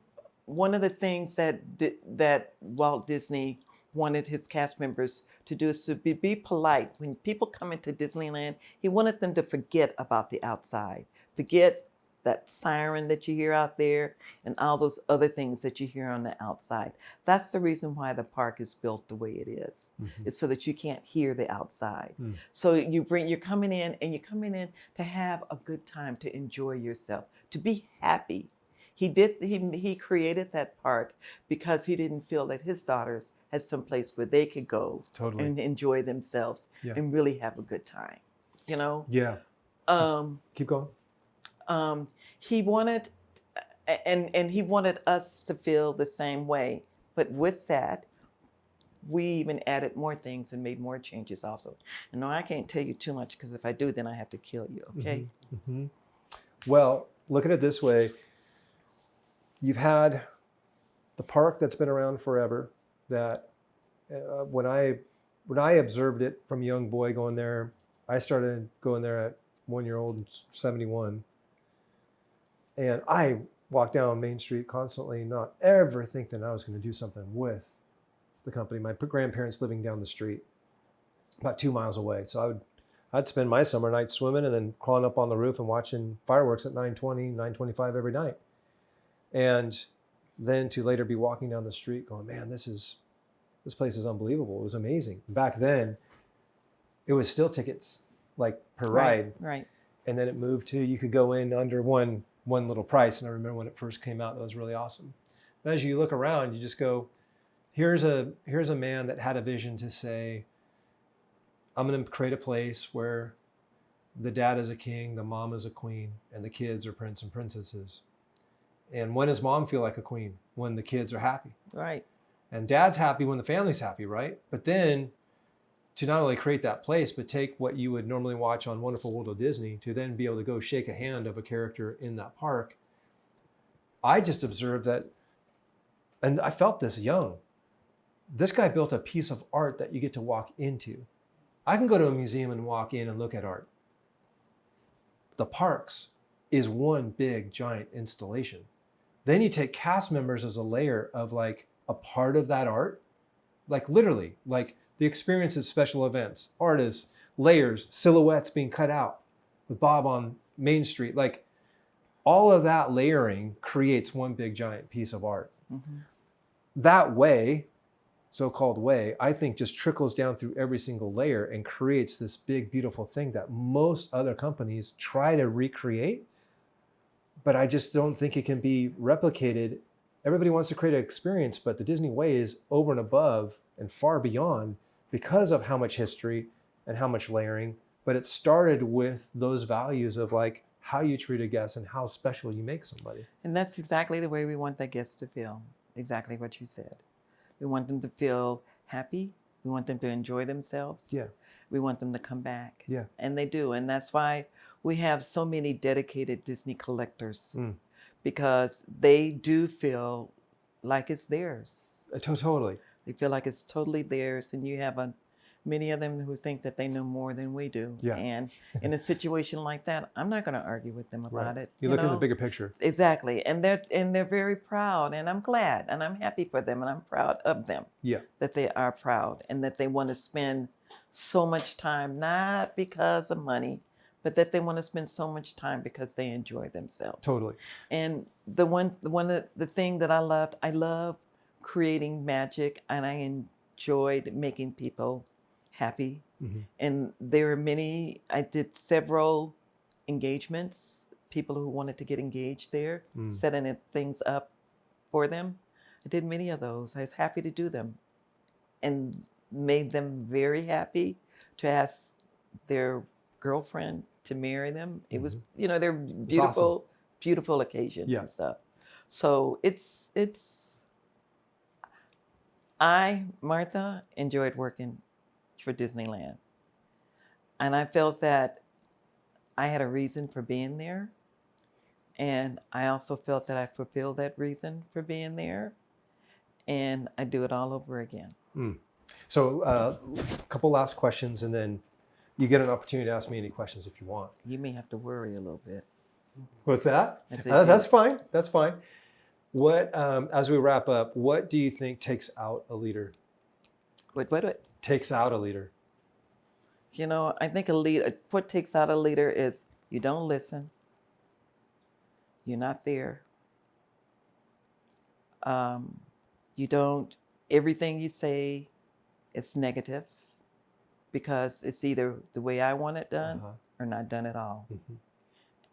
one of the things that Walt Disney wanted his cast members to do is to be polite. When people come into Disneyland, he wanted them to forget about the outside, forget that siren that you hear out there and all those other things that you hear on the outside. That's the reason why the park is built the way it is. It's so that you can't hear the outside. So you're coming in to have a good time, to enjoy yourself, to be happy. He created that park because he didn't feel that his daughters had some place where they could go and enjoy themselves and really have a good time. You know? Yeah. Keep going. He wanted, and he wanted us to feel the same way. But with that, we even added more things and made more changes also. And no, I can't tell you too much because if I do, then I have to kill you, okay? Well, look at it this way. You've had the park that's been around forever, that when I observed it from a young boy going there, I started going there at 1 year old in 71. And I walked down Main Street constantly, not ever thinking I was going to do something with the company. My grandparents living down the street, about 2 miles away. So I'd spend my summer nights swimming and then crawling up on the roof and watching fireworks at 9:20, 9:25 every night. And then to later be walking down the street going, man, this place is unbelievable. It was amazing. Back then, it was still tickets like per ride. Right. And then it moved to, you could go in under one little price. And I remember when it first came out, that was really awesome. But as you look around, you just go, here's a man that had a vision to say, I'm going to create a place where the dad is a king, the mom is a queen, and the kids are prince and princesses. And when does mom feel like a queen? When the kids are happy. Right. And dad's happy when the family's happy, right? But then to not only create that place, but take what you would normally watch on Wonderful World of Disney to then be able to go shake a hand of a character in that park. I just observed that, and I felt this young. This guy built a piece of art that you get to walk into. I can go to a museum and walk in and look at art. The parks is one big giant installation. Then you take cast members as a layer of like a part of that art, like literally, like the experience of special events, artists, layers, silhouettes being cut out with Bob on Main Street. Like all of that layering creates one big giant piece of art. That way, so-called way, I think just trickles down through every single layer and creates this big, beautiful thing that most other companies try to recreate, but I just don't think it can be replicated. Everybody wants to create an experience, but the Disney way is over and above and far beyond because of how much history and how much layering. But it started with those values of like how you treat a guest and how special you make somebody. And that's exactly the way we want the guests to feel. Exactly what you said. We want them to feel happy. We want them to enjoy themselves. Yeah. We want them to come back. Yeah. And they do. And that's why we have so many dedicated Disney collectors, because they do feel like it's theirs. Totally. They feel like it's totally theirs. And you have many of them who think that they know more than we do. Yeah. And in a situation like that, I'm not going to argue with them about it. You look at the bigger picture. Exactly. And they're very proud, and I'm glad and I'm happy for them, and I'm proud of them. Yeah. That they are proud and that they want to spend so much time, not because of money, but that they want to spend so much time because they enjoy themselves. Totally. And the thing that I love creating magic, and I enjoyed making people happy. And there are I did several engagements, people who wanted to get engaged there, setting things up for them. I did many of those. I was happy to do them and made them very happy to ask their girlfriend to marry them. It was, they're beautiful, awesome. Beautiful occasions and stuff. So Martha, enjoyed working for Disneyland. And I felt that I had a reason for being there. And I also felt that I fulfilled that reason for being there. And I do it all over again. So a couple last questions, and then you get an opportunity to ask me any questions if you want. You may have to worry a little bit. What's that? That's fine. That's fine. What, as we wrap up, what do you think takes out a leader? What? Takes out a leader. I think what takes out a leader is you don't listen. You're not there. Everything you say is negative because it's either the way I want it done or not done at all.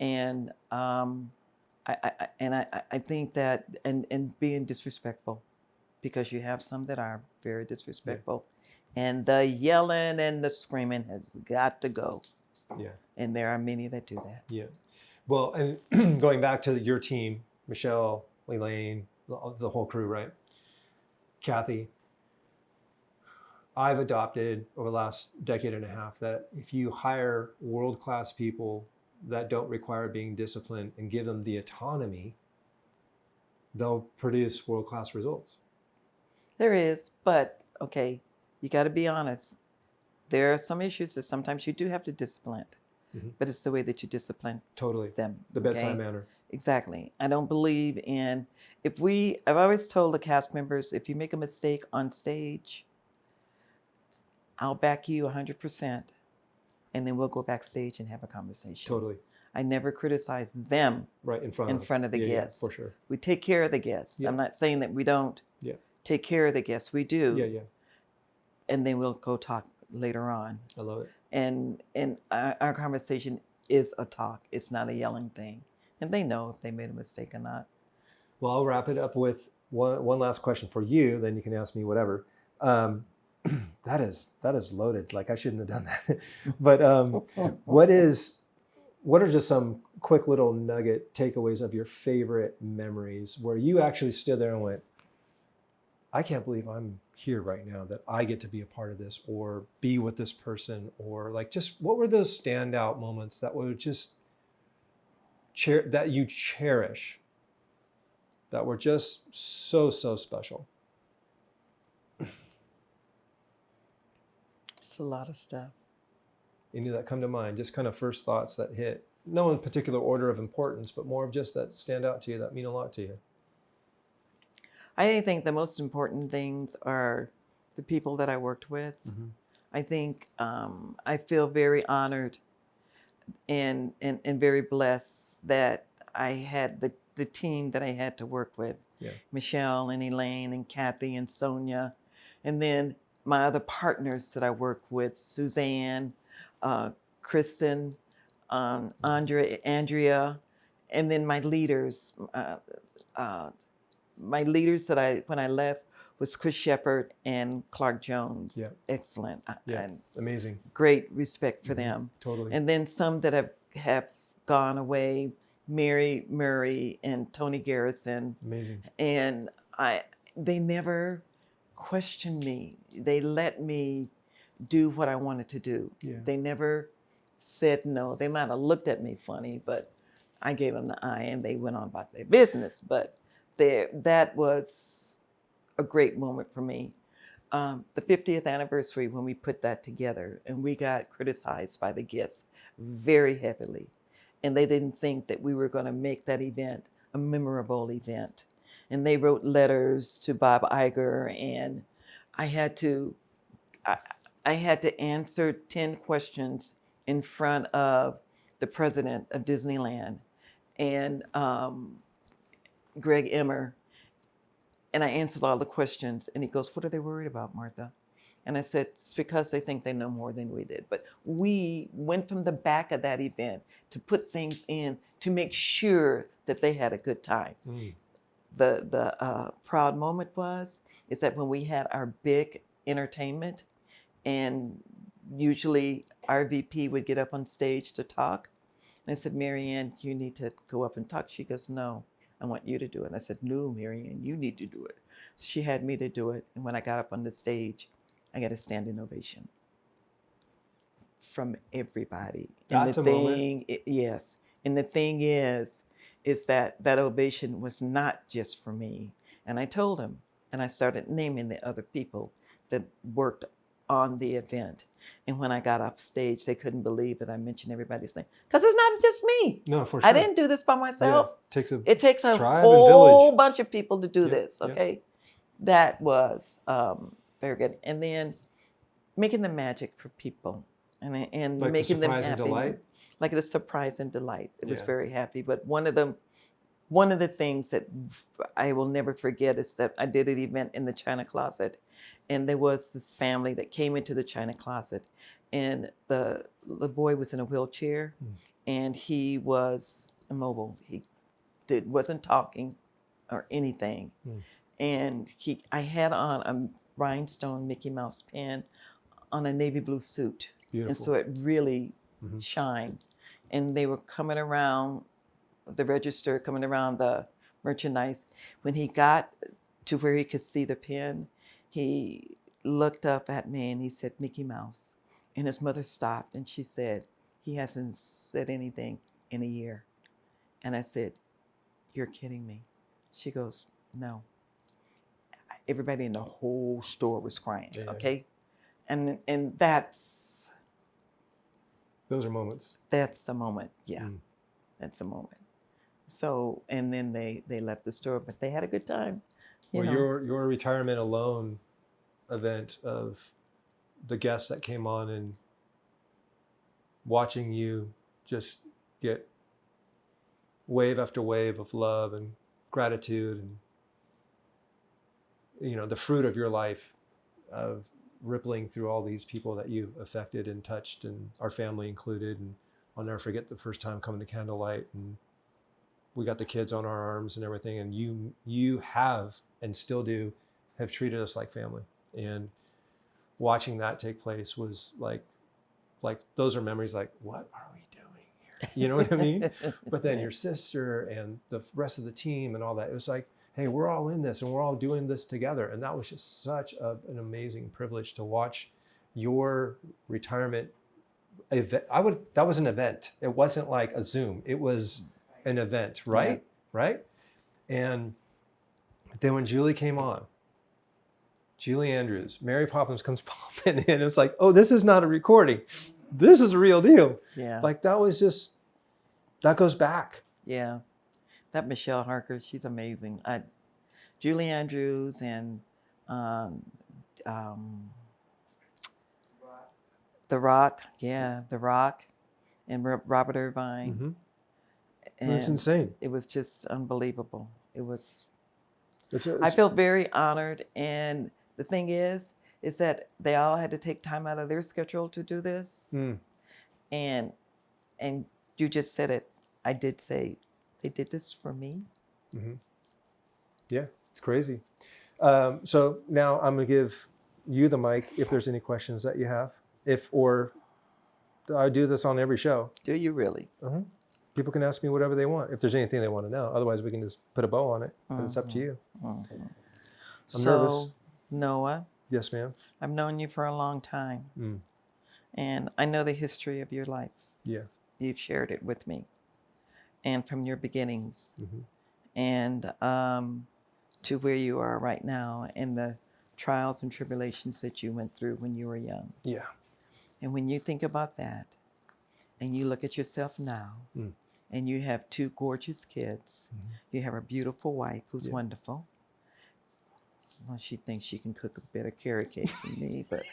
And I think that, and being disrespectful, because you have some that are very disrespectful. And the yelling and the screaming has got to go. Yeah. And there are many that do that. Yeah. Well, and going back to your team, Michelle, Elaine, the whole crew, right? Kathy, I've adopted over the last decade and a half that if you hire world-class people that don't require being disciplined and give them the autonomy, they'll produce world-class results. There is, but okay, you got to be honest. There are some issues that sometimes you do have to discipline, but it's the way that you discipline them. The bedside manner. Exactly. I don't believe in, I've always told the cast members, if you make a mistake on stage, I'll back you 100%, and then we'll go backstage and have a conversation. Totally. I never criticize them right in front of the guests. Yeah, for sure. We take care of the guests. I'm not saying that we don't take care of the guests. We do. Yeah. And then we'll go talk later on. I love it. And our conversation is a talk. It's not a yelling thing. And they know if they made a mistake or not. Well, I'll wrap it up with one last question for you. Then you can ask me whatever. That is loaded. Like I shouldn't have done that. But what are just some quick little nugget takeaways of your favorite memories where you actually stood there and went, I can't believe I'm here right now, that I get to be a part of this or be with this person, or like, just what were those standout moments that were just that you cherish, that were just so special? It's a lot of stuff. Any that come to mind? Just kind of first thoughts that hit, no in particular order of importance, but more of just that stand out to you, that mean a lot to you. I think the most important things are the people that I worked with. I think I feel very honored and very blessed that I had the team that I had to work with. Michelle and Elaine and Kathy and Sonia And then my other partners that I work with, Suzanne, Kristen, Andrea, and then my leaders. My leaders that when I left was Chris Shepard and Clark Jones. Yeah. Excellent. Yeah. And Amazing. great respect for them. Totally. And then some that have gone away, Mary Murray and Tony Garrison. Amazing. And they never questioned me. They let me do what I wanted to do. Yeah. They never said no. They might have looked at me funny, but I gave them the eye and they went on about their business. But that was a great moment for me. The 50th anniversary, when we put that together, and we got criticized by the guests very heavily. And they didn't think that we were going to make that event a memorable event. And they wrote letters to Bob Iger, and I had to answer 10 questions in front of the president of Disneyland and Greg Emmer. And I answered all the questions, and he goes, "What are they worried about, Martha?" And I said, "It's because they think they know more than we did." But we went from the back of that event to put things in to make sure that they had a good time. The proud moment is that when we had our big entertainment, and usually our VP would get up on stage to talk. And I said, "Marianne, you need to go up and talk." She goes, "No, I want you to do it." And I said, "No, Marianne, you need to do it." She had me to do it. And when I got up on the stage, I got a standing ovation from everybody. That's and the a thing, moment. Yes. And the thing is that ovation was not just for me. And I told him, and I started naming the other people that worked on the event. And when I got off stage, they couldn't believe that I mentioned everybody's name. Because it's not just me. No, for sure. I didn't do this by myself. Yeah. It takes a tribe whole and village. bunch of people to do Yep, this, yep. okay? That was very good. And then making the magic for people and Like making the them surprise and happy. delight? Like the surprise and delight. It was Yeah. very happy. But one of the things that I will never forget is that I did an event in the China Closet, and there was this family that came into the China Closet, and the boy was in a wheelchair, and he was immobile. He wasn't talking or anything, and I had on a rhinestone Mickey Mouse pin on a navy blue suit, Beautiful. and so it really shined. And they were coming around the register, coming around the merchandise. When he got to where he could see the pin, he looked up at me and he said, "Mickey Mouse." And his mother stopped and she said, "He hasn't said anything in a year." And I said, "You're kidding me." She goes, "No." Everybody in the whole store was crying, okay? And that's... Those are moments. That's a moment, yeah. That's a moment. So, and then they left the store, but they had a good time. Your retirement alone event of the guests that came on and watching you just get wave after wave of love and gratitude and, the fruit of your life of rippling through all these people that you affected and touched, and our family included. And I'll never forget the first time coming to Candlelight, and we got the kids on our arms and everything. And you have, and still do, have treated us like family. And watching that take place was like those are memories like, what are we doing here? You know what I mean? But then your sister and the rest of the team and all that, it was like, hey, we're all in this and we're all doing this together. And that was just such an amazing privilege to watch your retirement event. That was an event. It wasn't like a Zoom. It was an event, right? Yeah. Right? And then when Julie came on, Julie Andrews, Mary Poppins comes popping in. It's like, oh, this is not a recording. This is a real deal. Yeah. Like that goes back. Yeah. That Michelle Harker, she's amazing. Julie Andrews and The Rock, and Robert Irvine. And it's insane. It was just unbelievable. I I felt very honored, and the thing is that they all had to take time out of their schedule to do this. And you just said it. I did say they did this for me. Yeah, it's crazy. So now I'm going to give you the mic if there's any questions that you have. Or I do this on every show. Do you really? People can ask me whatever they want if there's anything they want to know. Otherwise, we can just put a bow on it. But it's up to you. I'm nervous. Noah. Yes, ma'am. I've known you for a long time. And I know the history of your life. Yeah. You've shared it with me. And from your beginnings. And to where you are right now and the trials and tribulations that you went through when you were young. Yeah. And when you think about that and you look at yourself now and you have 2 gorgeous kids, you have a beautiful wife who's wonderful. Well, she thinks she can cook a better carrot cake than me, but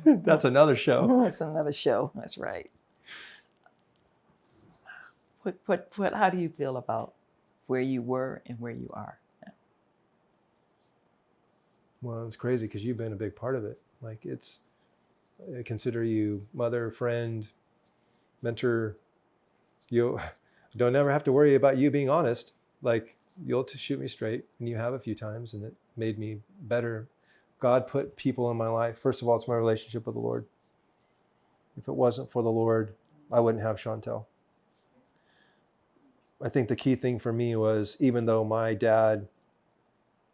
that's another show. That's another show. That's right. How do you feel about where you were and where you are now? Well, it's crazy because you've been a big part of it. Like I consider you mother, friend, mentor. You don't ever have to worry about you being honest. Like you'll shoot me straight, and you have a few times, and it made me better. God put people in my life. First of all, it's my relationship with the Lord. If it wasn't for the Lord, I wouldn't have Chantel. I think the key thing for me was, even though my dad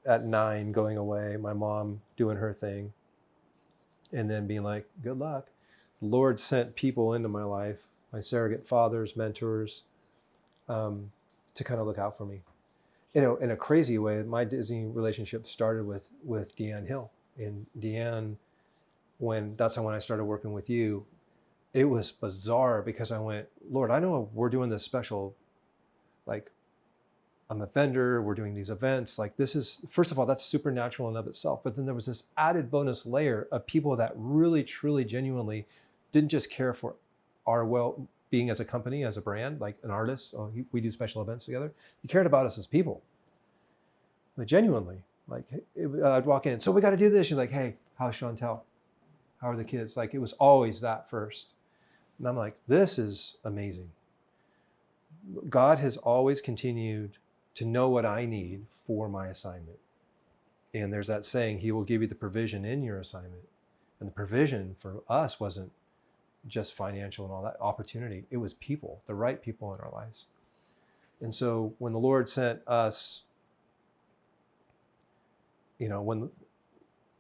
at 9 going away, my mom doing her thing, and then being like, good luck. The Lord sent people into my life, my surrogate fathers, mentors, to kind of look out for me. You know, in a crazy way, my Disney relationship started with Deanne Hill. And Deanne, that's when I started working with you, it was bizarre because I went, Lord, I know we're doing this special, like, I'm a vendor, we're doing these events. Like, this is, first of all, that's supernatural in of itself. But then there was this added bonus layer of people that really, truly, genuinely didn't just care for our well-being as a company, as a brand, like an artist. Oh, we do special events together. You cared about us as people. Like, genuinely. Like, I'd walk in, so we got to do this. You're like, hey, how's Chantel? How are the kids? Like, it was always that first. And I'm like, this is amazing. God has always continued to know what I need for my assignment. And there's that saying, he will give you the provision in your assignment. And the provision for us wasn't just financial and all that opportunity. It was people, the right people in our lives. And so when the Lord sent us, you know, when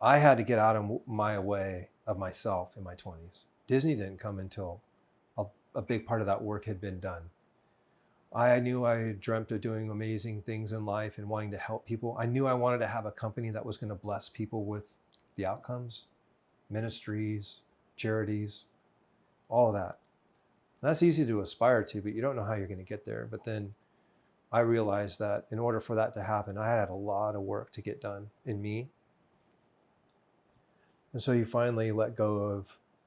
I had to get out of my way of myself in my 20s, Disney didn't come until a big part of that work had been done. I knew I had dreamt of doing amazing things in life and wanting to help people. I knew I wanted to have a company that was going to bless people with the outcomes, ministries, charities, all of that. That's easy to aspire to, but you don't know how you're going to get there. But then I realized that in order for that to happen, I had a lot of work to get done in me. And so you finally let go of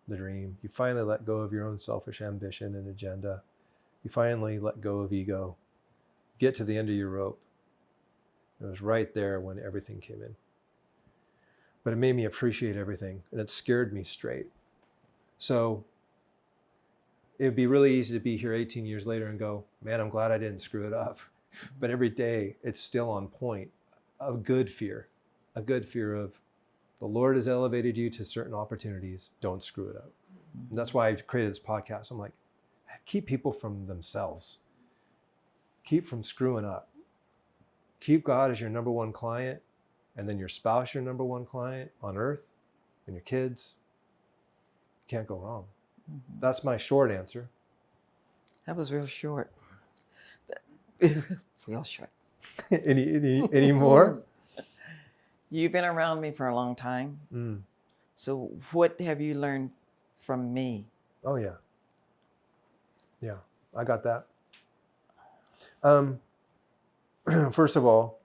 the dream. You finally let go of your own selfish ambition and agenda. You finally let go of ego, get to the end of your rope. It was right there when everything came in. But it made me appreciate everything, and it scared me straight. So it'd be really easy to be here 18 years later and go, man, I'm glad I didn't screw it up. But every day it's still on point. A good fear of the Lord has elevated you to certain opportunities. Don't screw it up. And that's why I created this podcast. I'm like, keep people from themselves. Keep from screwing up. Keep God as your number one client, and then your spouse your number one client on earth, and your kids. You can't go wrong. Mm-hmm. That's my short answer. That was real short. Real short. Any more? You've been around me for a long time. So what have you learned from me? Oh, yeah. Yeah, I got that. First of all,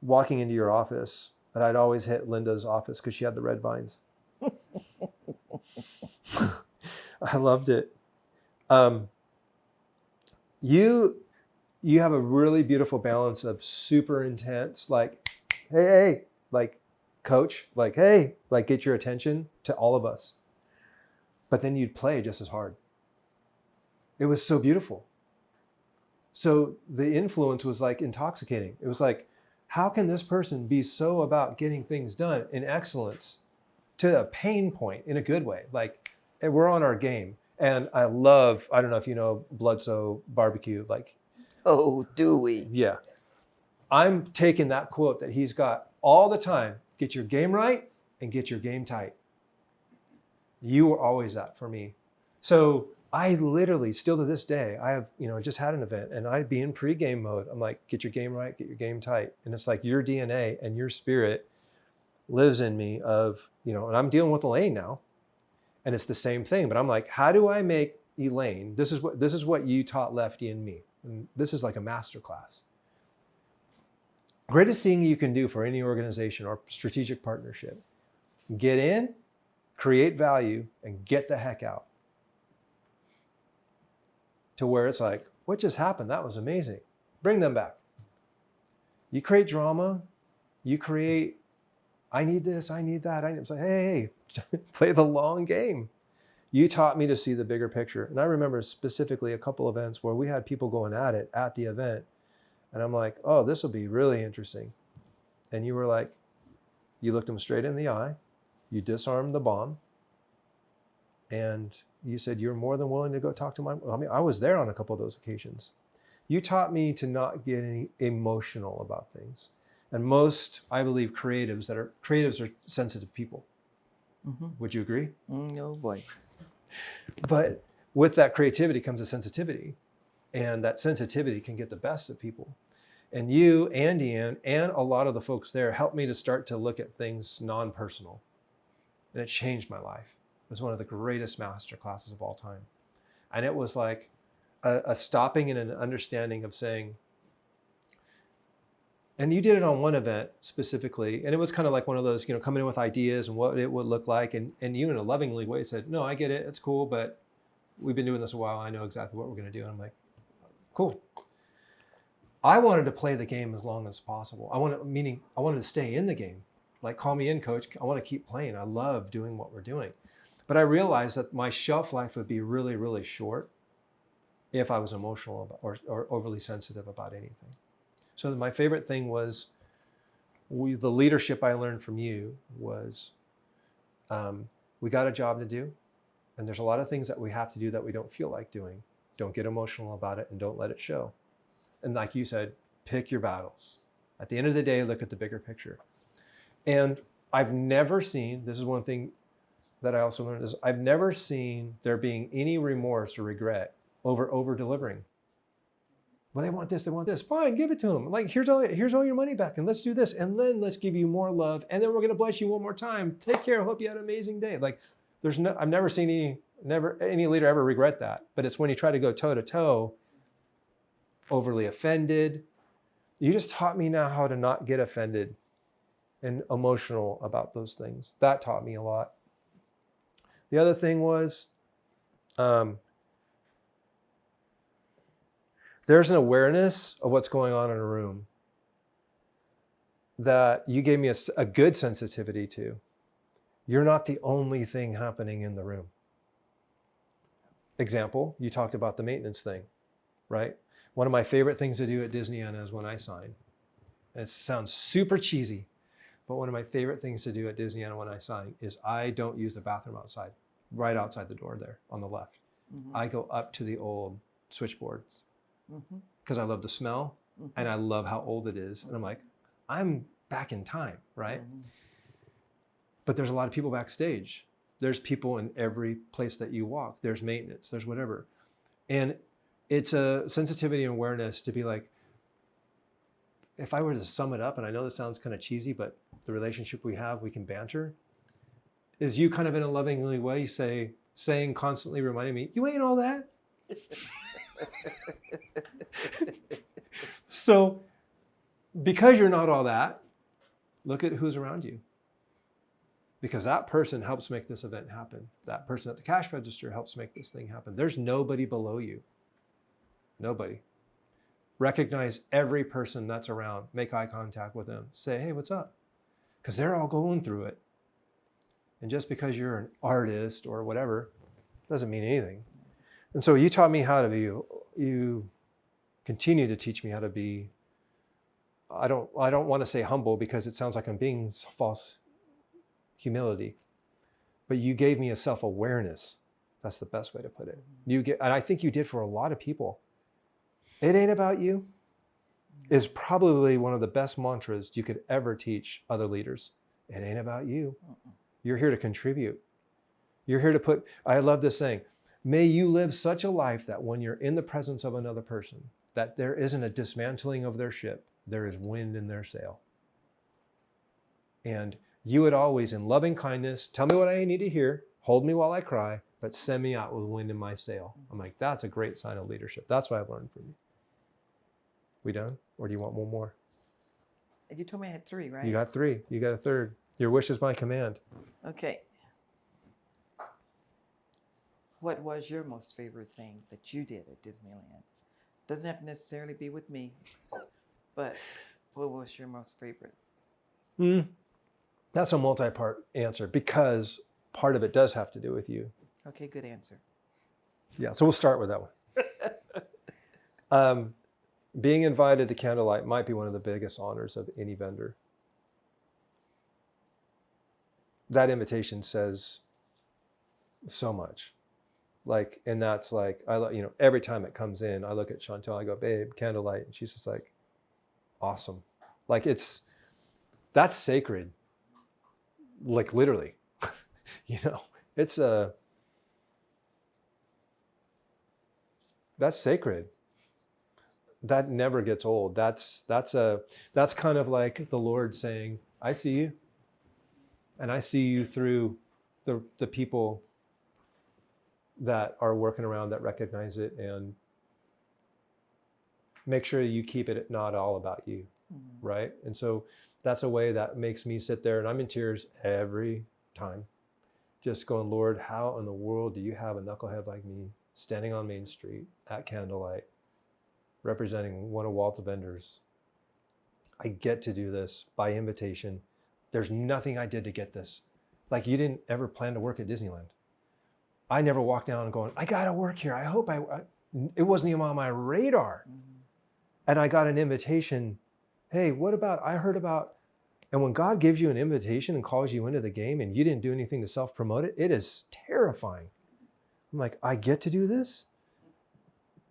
walking into your office, and I'd always hit Linda's office because she had the red vines. I loved it. You have a really beautiful balance of super intense, like, hey, like coach, like, hey, like get your attention to all of us. But then you'd play just as hard. It was so beautiful. So the influence was like intoxicating. It was like, how can this person be so about getting things done in excellence to a pain point in a good way? Like, and we're on our game. And I don't know if you know Bloodsoe Barbecue, like. Oh, do we? Yeah. I'm taking that quote that he's got all the time, get your game right and get your game tight. You were always that for me. So I literally, still to this day, I have, just had an event and I'd be in pre-game mode. I'm like, get your game right, get your game tight. And it's like your DNA and your spirit lives in me of, and I'm dealing with Elaine now. And it's the same thing, but I'm like, how do I make Elaine, this is what you taught Lefty and me. And this is like a master class. Greatest thing you can do for any organization or strategic partnership. Get in, create value, and get the heck out. To where it's like, what just happened? That was amazing. Bring them back. You create drama. You create, I need this, I need that. It's like, hey, play the long game. You taught me to see the bigger picture. And I remember specifically a couple events where we had people going at it at the event. And I'm like, oh, this will be really interesting. And you were like, you looked them straight in the eye. You disarmed the bomb. And you said, you're more than willing to go talk to I was there on a couple of those occasions. You taught me to not get any emotional about things. And most, I believe, creatives are sensitive people. Mm-hmm. Would you agree? Oh boy. But with that creativity comes a sensitivity. And that sensitivity can get the best of people. And you, Andy, and a lot of the folks there helped me to start to look at things non-personal. And it changed my life. It was one of the greatest master classes of all time. And it was like a stopping and an understanding of saying, and you did it on one event specifically, and it was kind of like one of those, coming in with ideas and what it would look like. And you in a lovingly way said, no, I get it. It's cool, but we've been doing this a while. I know exactly what we're going to do. And I'm like, cool. I wanted to play the game as long as possible. I wanted to stay in the game. Like, call me in, coach. I want to keep playing. I love doing what we're doing. But I realized that my shelf life would be really, really short if I was emotional about, or overly sensitive about anything. So my favorite thing was the leadership I learned from you was we got a job to do. And there's a lot of things that we have to do that we don't feel like doing. Don't get emotional about it and don't let it show. And like you said, pick your battles. At the end of the day, look at the bigger picture. And I've never seen, this is one thing that I also learned, is I've never seen there being any remorse or regret over delivering. Well, they want this. Fine, give it to them. Like, here's all your money back, and let's do this. And then let's give you more love. And then we're going to bless you one more time. Take care. Hope you had an amazing day. Like, I've never seen any leader ever regret that. But it's when you try to go toe to toe, overly offended. You just taught me now how to not get offended and emotional about those things. That taught me a lot. The other thing was, there's an awareness of what's going on in a room that you gave me a good sensitivity to. You're not the only thing happening in the room. Example, you talked about the maintenance thing, right? One of my favorite things to do at Disneyland is when I sign. And it sounds super cheesy, but one of my favorite things to do at Disneyland when I sign is I don't use the bathroom outside, right outside the door there on the left. Mm-hmm. I go up to the old switchboards because I love the smell and I love how old it is. And I'm like, I'm back in time, right? But there's a lot of people backstage. There's people in every place that you walk. There's maintenance, there's whatever. And it's a sensitivity and awareness to be like, if I were to sum it up, and I know this sounds kind of cheesy, but the relationship we have, we can banter, is you kind of in a lovingly way saying constantly reminding me, you ain't all that. So because you're not all that, look at who's around you. Because that person helps make this event happen. That person at the cash register helps make this thing happen. There's nobody below you. Nobody. Recognize every person that's around. Make eye contact with them. Say, hey, what's up? because they're all going through it. And just because you're an artist or whatever doesn't mean anything. And so you taught me how to be, you continue to teach me how to be, I don't want to say humble because it sounds like I'm being false humility, but you gave me a self-awareness. That's the best way to put it. And I think you did for a lot of people. It ain't about you is probably one of the best mantras you could ever teach other leaders. It ain't about you. You're here to contribute. You're here to put, I love this saying, may you live such a life that when you're in the presence of another person, that there isn't a dismantling of their ship, there is wind in their sail. And you would always, in loving kindness, tell me what I need to hear, hold me while I cry, but send me out with wind in my sail. I'm like, that's a great sign of leadership. That's what I've learned from you. We done? Or do you want one more? You told me I had 3, right? You got 3. You got a third. Your wish is my command. Okay. What was your most favorite thing that you did at Disneyland? Doesn't have to necessarily be with me, but what was your most favorite? That's a multi-part answer because part of it does have to do with you. Okay, good answer. Yeah, so we'll start with that one. Being invited to Candlelight might be one of the biggest honors of any vendor. That invitation says so much. Like, and that's like, every time it comes in, I look at Chantel, I go, babe, Candlelight. And she's just like, awesome. Like that's sacred. Like literally, that's sacred. That never gets old. That's kind of like the Lord saying, I see you. And I see you through the people that are working around that recognize it, and make sure you keep it not all about you, right? And so that's a way that makes me sit there, and I'm in tears every time, just going, Lord, how in the world do you have a knucklehead like me standing on Main Street at Candlelight, representing one of Walt's vendors? I get to do this by invitation. There's nothing I did to get this. Like, you didn't ever plan to work at Disneyland. I never walked down and going, I gotta work here. I hope it wasn't even on my radar. And I got an invitation. Hey, I heard about, and when God gives you an invitation and calls you into the game and you didn't do anything to self-promote it, it is terrifying. I'm like, I get to do this?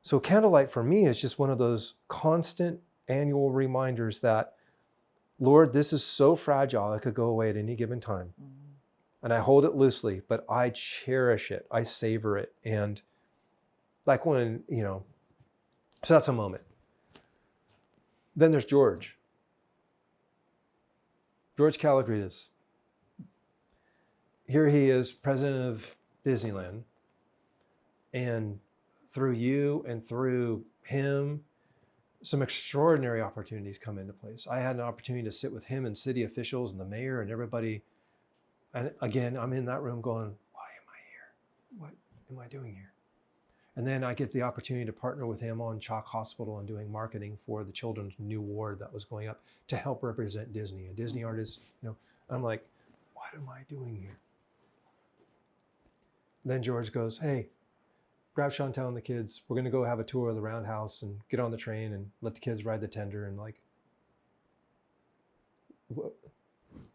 So Candlelight for me is just one of those constant annual reminders that, Lord, this is so fragile, it could go away at any given time. And I hold it loosely, but I cherish it. I savor it. And like when, so that's a moment. Then there's George Kalogridis. Here he is, president of Disneyland. And through you and through him, some extraordinary opportunities come into place. I had an opportunity to sit with him and city officials and the mayor and everybody. And again, I'm in that room going, why am I here? What am I doing here? And then I get the opportunity to partner with him on Chalk Hospital and doing marketing for the children's new ward that was going up to help represent Disney, a Disney artist. I'm like, what am I doing here? Then George goes, hey, grab Chantel and the kids. We're going to go have a tour of the Roundhouse and get on the train and let the kids ride the tender. And like,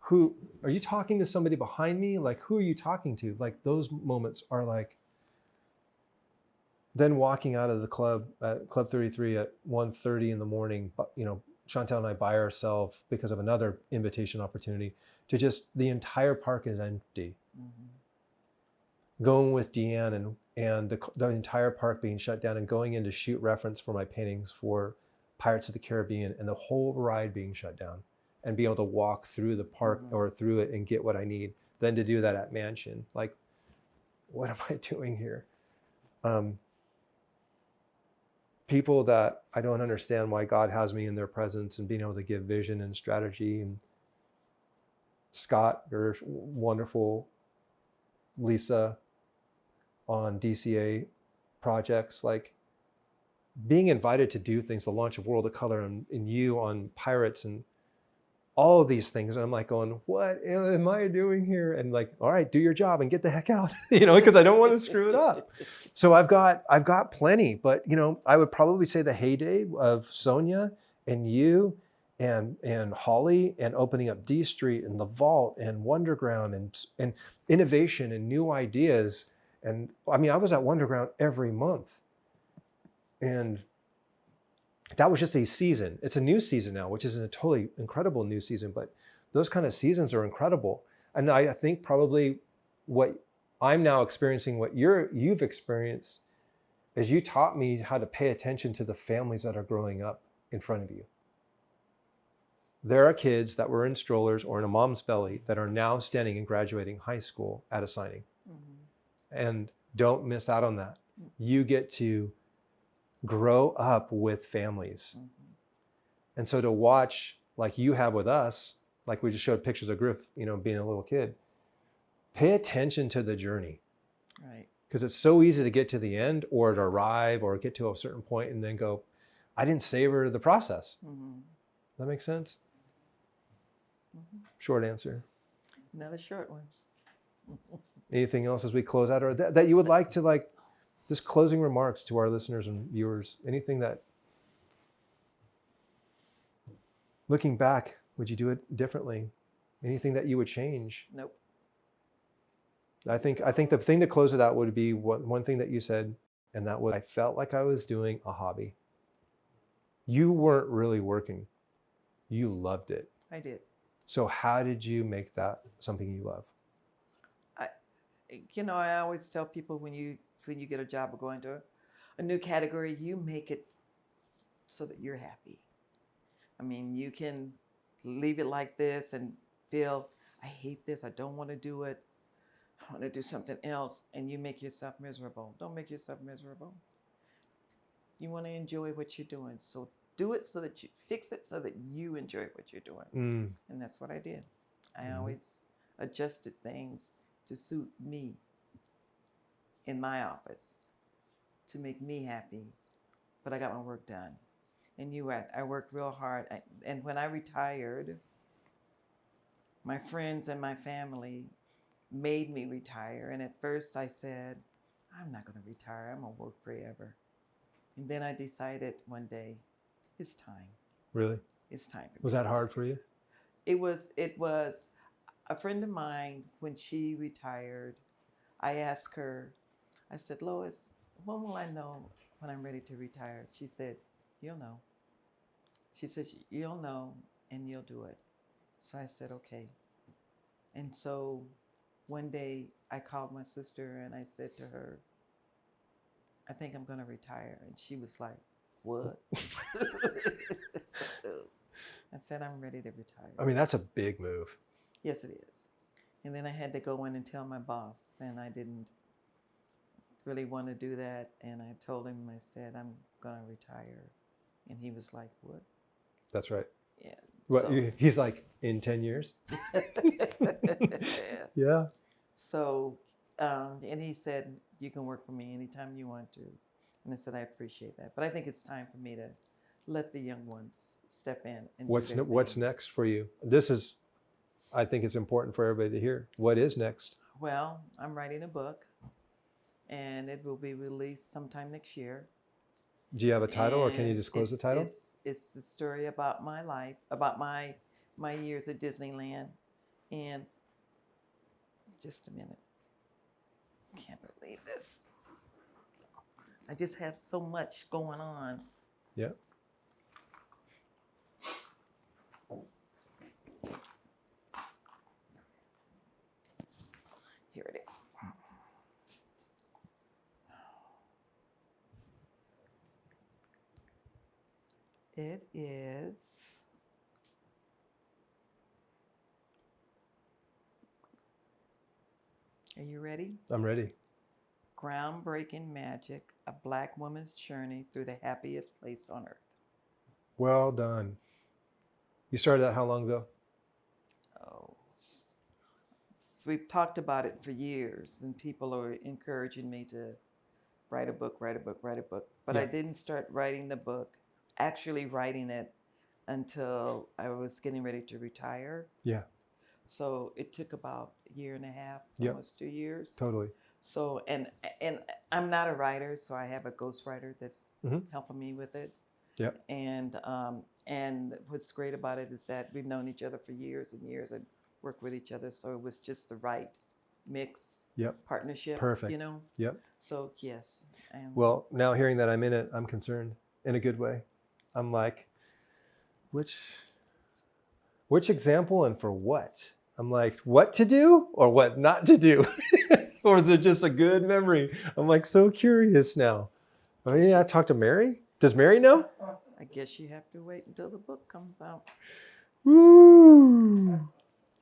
who are you talking to? Somebody behind me? Like, who are you talking to? Like, those moments are like, then walking out of the club at Club 33 at 1:30 in the morning, Chantel and I by ourselves because of another invitation opportunity to just, the entire park is empty. Going with Deanne and the entire park being shut down and going in to shoot reference for my paintings for Pirates of the Caribbean and the whole ride being shut down and being able to walk through the park or through it and get what I need. Then to do that at Mansion. Like, what am I doing here? People that I don't understand why God has me in their presence and being able to give vision and strategy. And Scott, you're wonderful. Lisa on DCA projects, like being invited to do things, the launch of World of Color and you on Pirates. And all of these things. And I'm like going, what am I doing here? And like, all right, do your job and get the heck out, because I don't want to screw it up. So I've got plenty, but I would probably say the heyday of Sonia and you and Holly and opening up D Street and the Vault and Wonderground and innovation and new ideas. And I mean, I was at Wonderground every month. And that was just a season. It's a new season now, which is a totally incredible new season, but those kind of seasons are incredible. And I think probably what I'm now experiencing, what you've experienced, is you taught me how to pay attention to the families that are growing up in front of you. There are kids that were in strollers or in a mom's belly that are now standing and graduating high school at a signing. Mm-hmm. And don't miss out on that. You get to grow up with families. Mm-hmm. And so to watch, like you have with us, like we just showed pictures of Griff, being a little kid, pay attention to the journey. Right. Because it's so easy to get to the end or to arrive or get to a certain point and then go, I didn't savor the process. Mm-hmm. Does that make sense? Mm-hmm. Short answer. Another short one. Anything else as we close out, or that you would like to just closing remarks to our listeners and viewers? Anything that, looking back, would you do it differently? Anything that you would change? Nope. I think the thing to close it out would be one thing that you said, and that was, I felt like I was doing a hobby. You weren't really working. You loved it. I did. So how did you make that something you love? I always tell people when you get a job or go into a new category, you make it so that you're happy. I mean, you can leave it like this and feel, I hate this, I don't want to do it, I want to do something else, and you make yourself miserable. Don't make yourself miserable. You want to enjoy what you're doing, so do it so that you fix it so that you enjoy what you're doing. Mm. And that's what I did. I always adjusted things to suit me in my office, to make me happy, but I got my work done. And I worked real hard. And when I retired, my friends and my family made me retire. And at first I said, I'm not going to retire. I'm going to work forever. And then I decided one day, it's time. Really? It's time for me. Was that hard for you? It was a friend of mine, when she retired, I asked her, I said, Lois, when will I know when I'm ready to retire? She said, you'll know. She said, you'll know and you'll do it. So I said, okay. And so one day I called my sister and I said to her, I think I'm going to retire. And she was like, what? I said, I'm ready to retire. I mean, that's a big move. Yes, it is. And then I had to go in and tell my boss, and I didn't really want to do that. And I told him, I said, I'm going to retire. And he was like, what? That's right. Yeah. What, he's like, in 10 years? Yeah. So, and he said, you can work for me anytime you want to. And I said, I appreciate that. But I think it's time for me to let the young ones step in. And what's next for you? I think it's important for everybody to hear. What is next? Well, I'm writing a book, and it will be released sometime next year. Do you have a title, or can you disclose the title? It's the story about my life, about my years at Disneyland. And just a minute. Can't believe this. I just have so much going on. Yeah. Here it is. It is Are you ready? I'm ready. Groundbreaking Magic, a Black woman's journey through the happiest place on earth. Well done. You started that how long ago? Oh, we've talked about it for years, and people are encouraging me to write a book. But I didn't start writing the book, actually writing it, until I was getting ready to retire. Yeah. So it took about a year and a half, Yep. almost 2 years. Totally. So, and I'm not a writer, so I have a ghostwriter that's helping me with it. Yep. And what's great about it is that we've known each other for years and years and worked with each other. So it was just the right mix, partnership. Perfect. You know. Yep. So yes. Well, now hearing that I'm in it, I'm concerned in a good way. I'm like, which example and for what? I'm like, what to do or what not to do? Or is it just a good memory? I'm like so curious now. Oh yeah, I talked to Mary. Does Mary know? I guess you have to wait until the book comes out. Woo!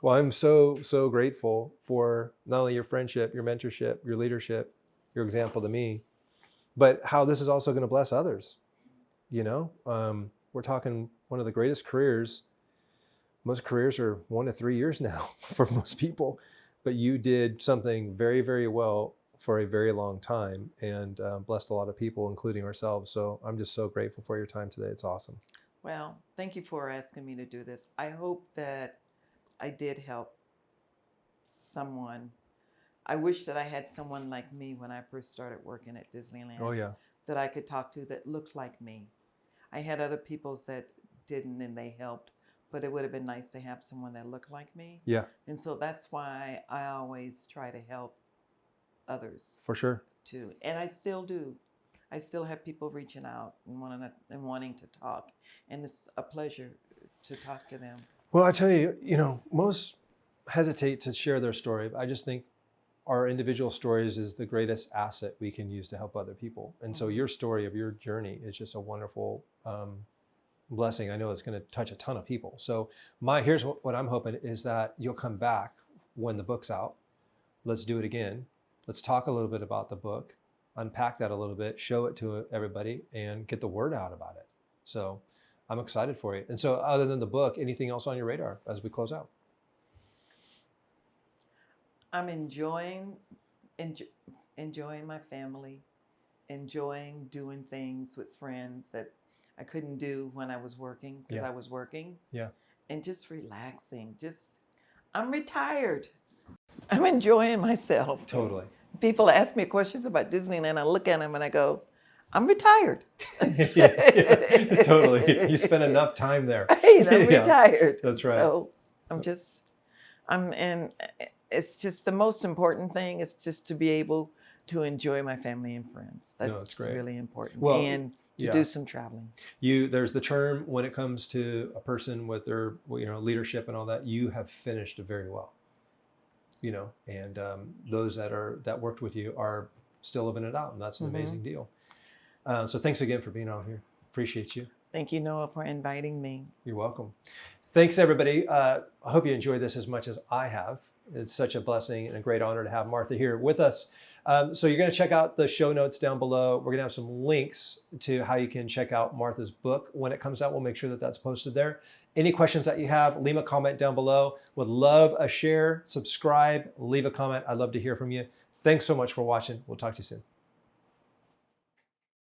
Well, I'm so grateful for not only your friendship, your mentorship, your leadership, your example to me, but how this is also going to bless others. You know, we're talking one of the greatest careers. Most careers are 1 to 3 years now for most people, but you did something very, very well for a very long time and blessed a lot of people, including ourselves. So I'm just so grateful for your time today. It's awesome. Well, thank you for asking me to do this. I hope that I did help someone. I wish that I had someone like me when I first started working at Disneyland. Oh yeah. That I could talk to that looked like me. I had other people that didn't and they helped, but it would have been nice to have someone that looked like me. Yeah. And so that's why I always try to help others. For sure. Too. And I still do. I still have people reaching out and wanting to talk. And it's a pleasure to talk to them. Well, I tell you, you know, most hesitate to share their story. I just think our individual stories is the greatest asset we can use to help other people. And so your story of your journey is just a wonderful blessing. I know it's going to touch a ton of people. So here's what I'm hoping is that you'll come back when the book's out. Let's do it again. Let's talk a little bit about the book, unpack that a little bit, show it to everybody, and get the word out about it. So I'm excited for you. And so other than the book, anything else on your radar as we close out? I'm enjoying my family, enjoying doing things with friends that I couldn't do when I was working because I was working. Yeah. And just relaxing. I'm retired. I'm enjoying myself. Totally. People ask me questions about Disneyland. I look at them and I go, I'm retired. yeah, totally. You spent enough time there. Right, I'm retired. That's right. So it's just the most important thing is just to be able to enjoy my family and friends. That's really important. Well, and to do some traveling. There's the term when it comes to a person with their, leadership and all that, you have finished very well. And those that worked with you are still living it out, and that's an amazing deal. So thanks again for being on here. Appreciate you. Thank you, Noah, for inviting me. You're welcome. Thanks, everybody. I hope you enjoyed this as much as I have. It's such a blessing and a great honor to have Martha here with us. So you're going to check out the show notes down below. We're going to have some links to how you can check out Martha's book. When it comes out, we'll make sure that that's posted there. Any questions that you have, leave a comment down below. Would love a share, subscribe, leave a comment. I'd love to hear from you. Thanks so much for watching. We'll talk to you soon.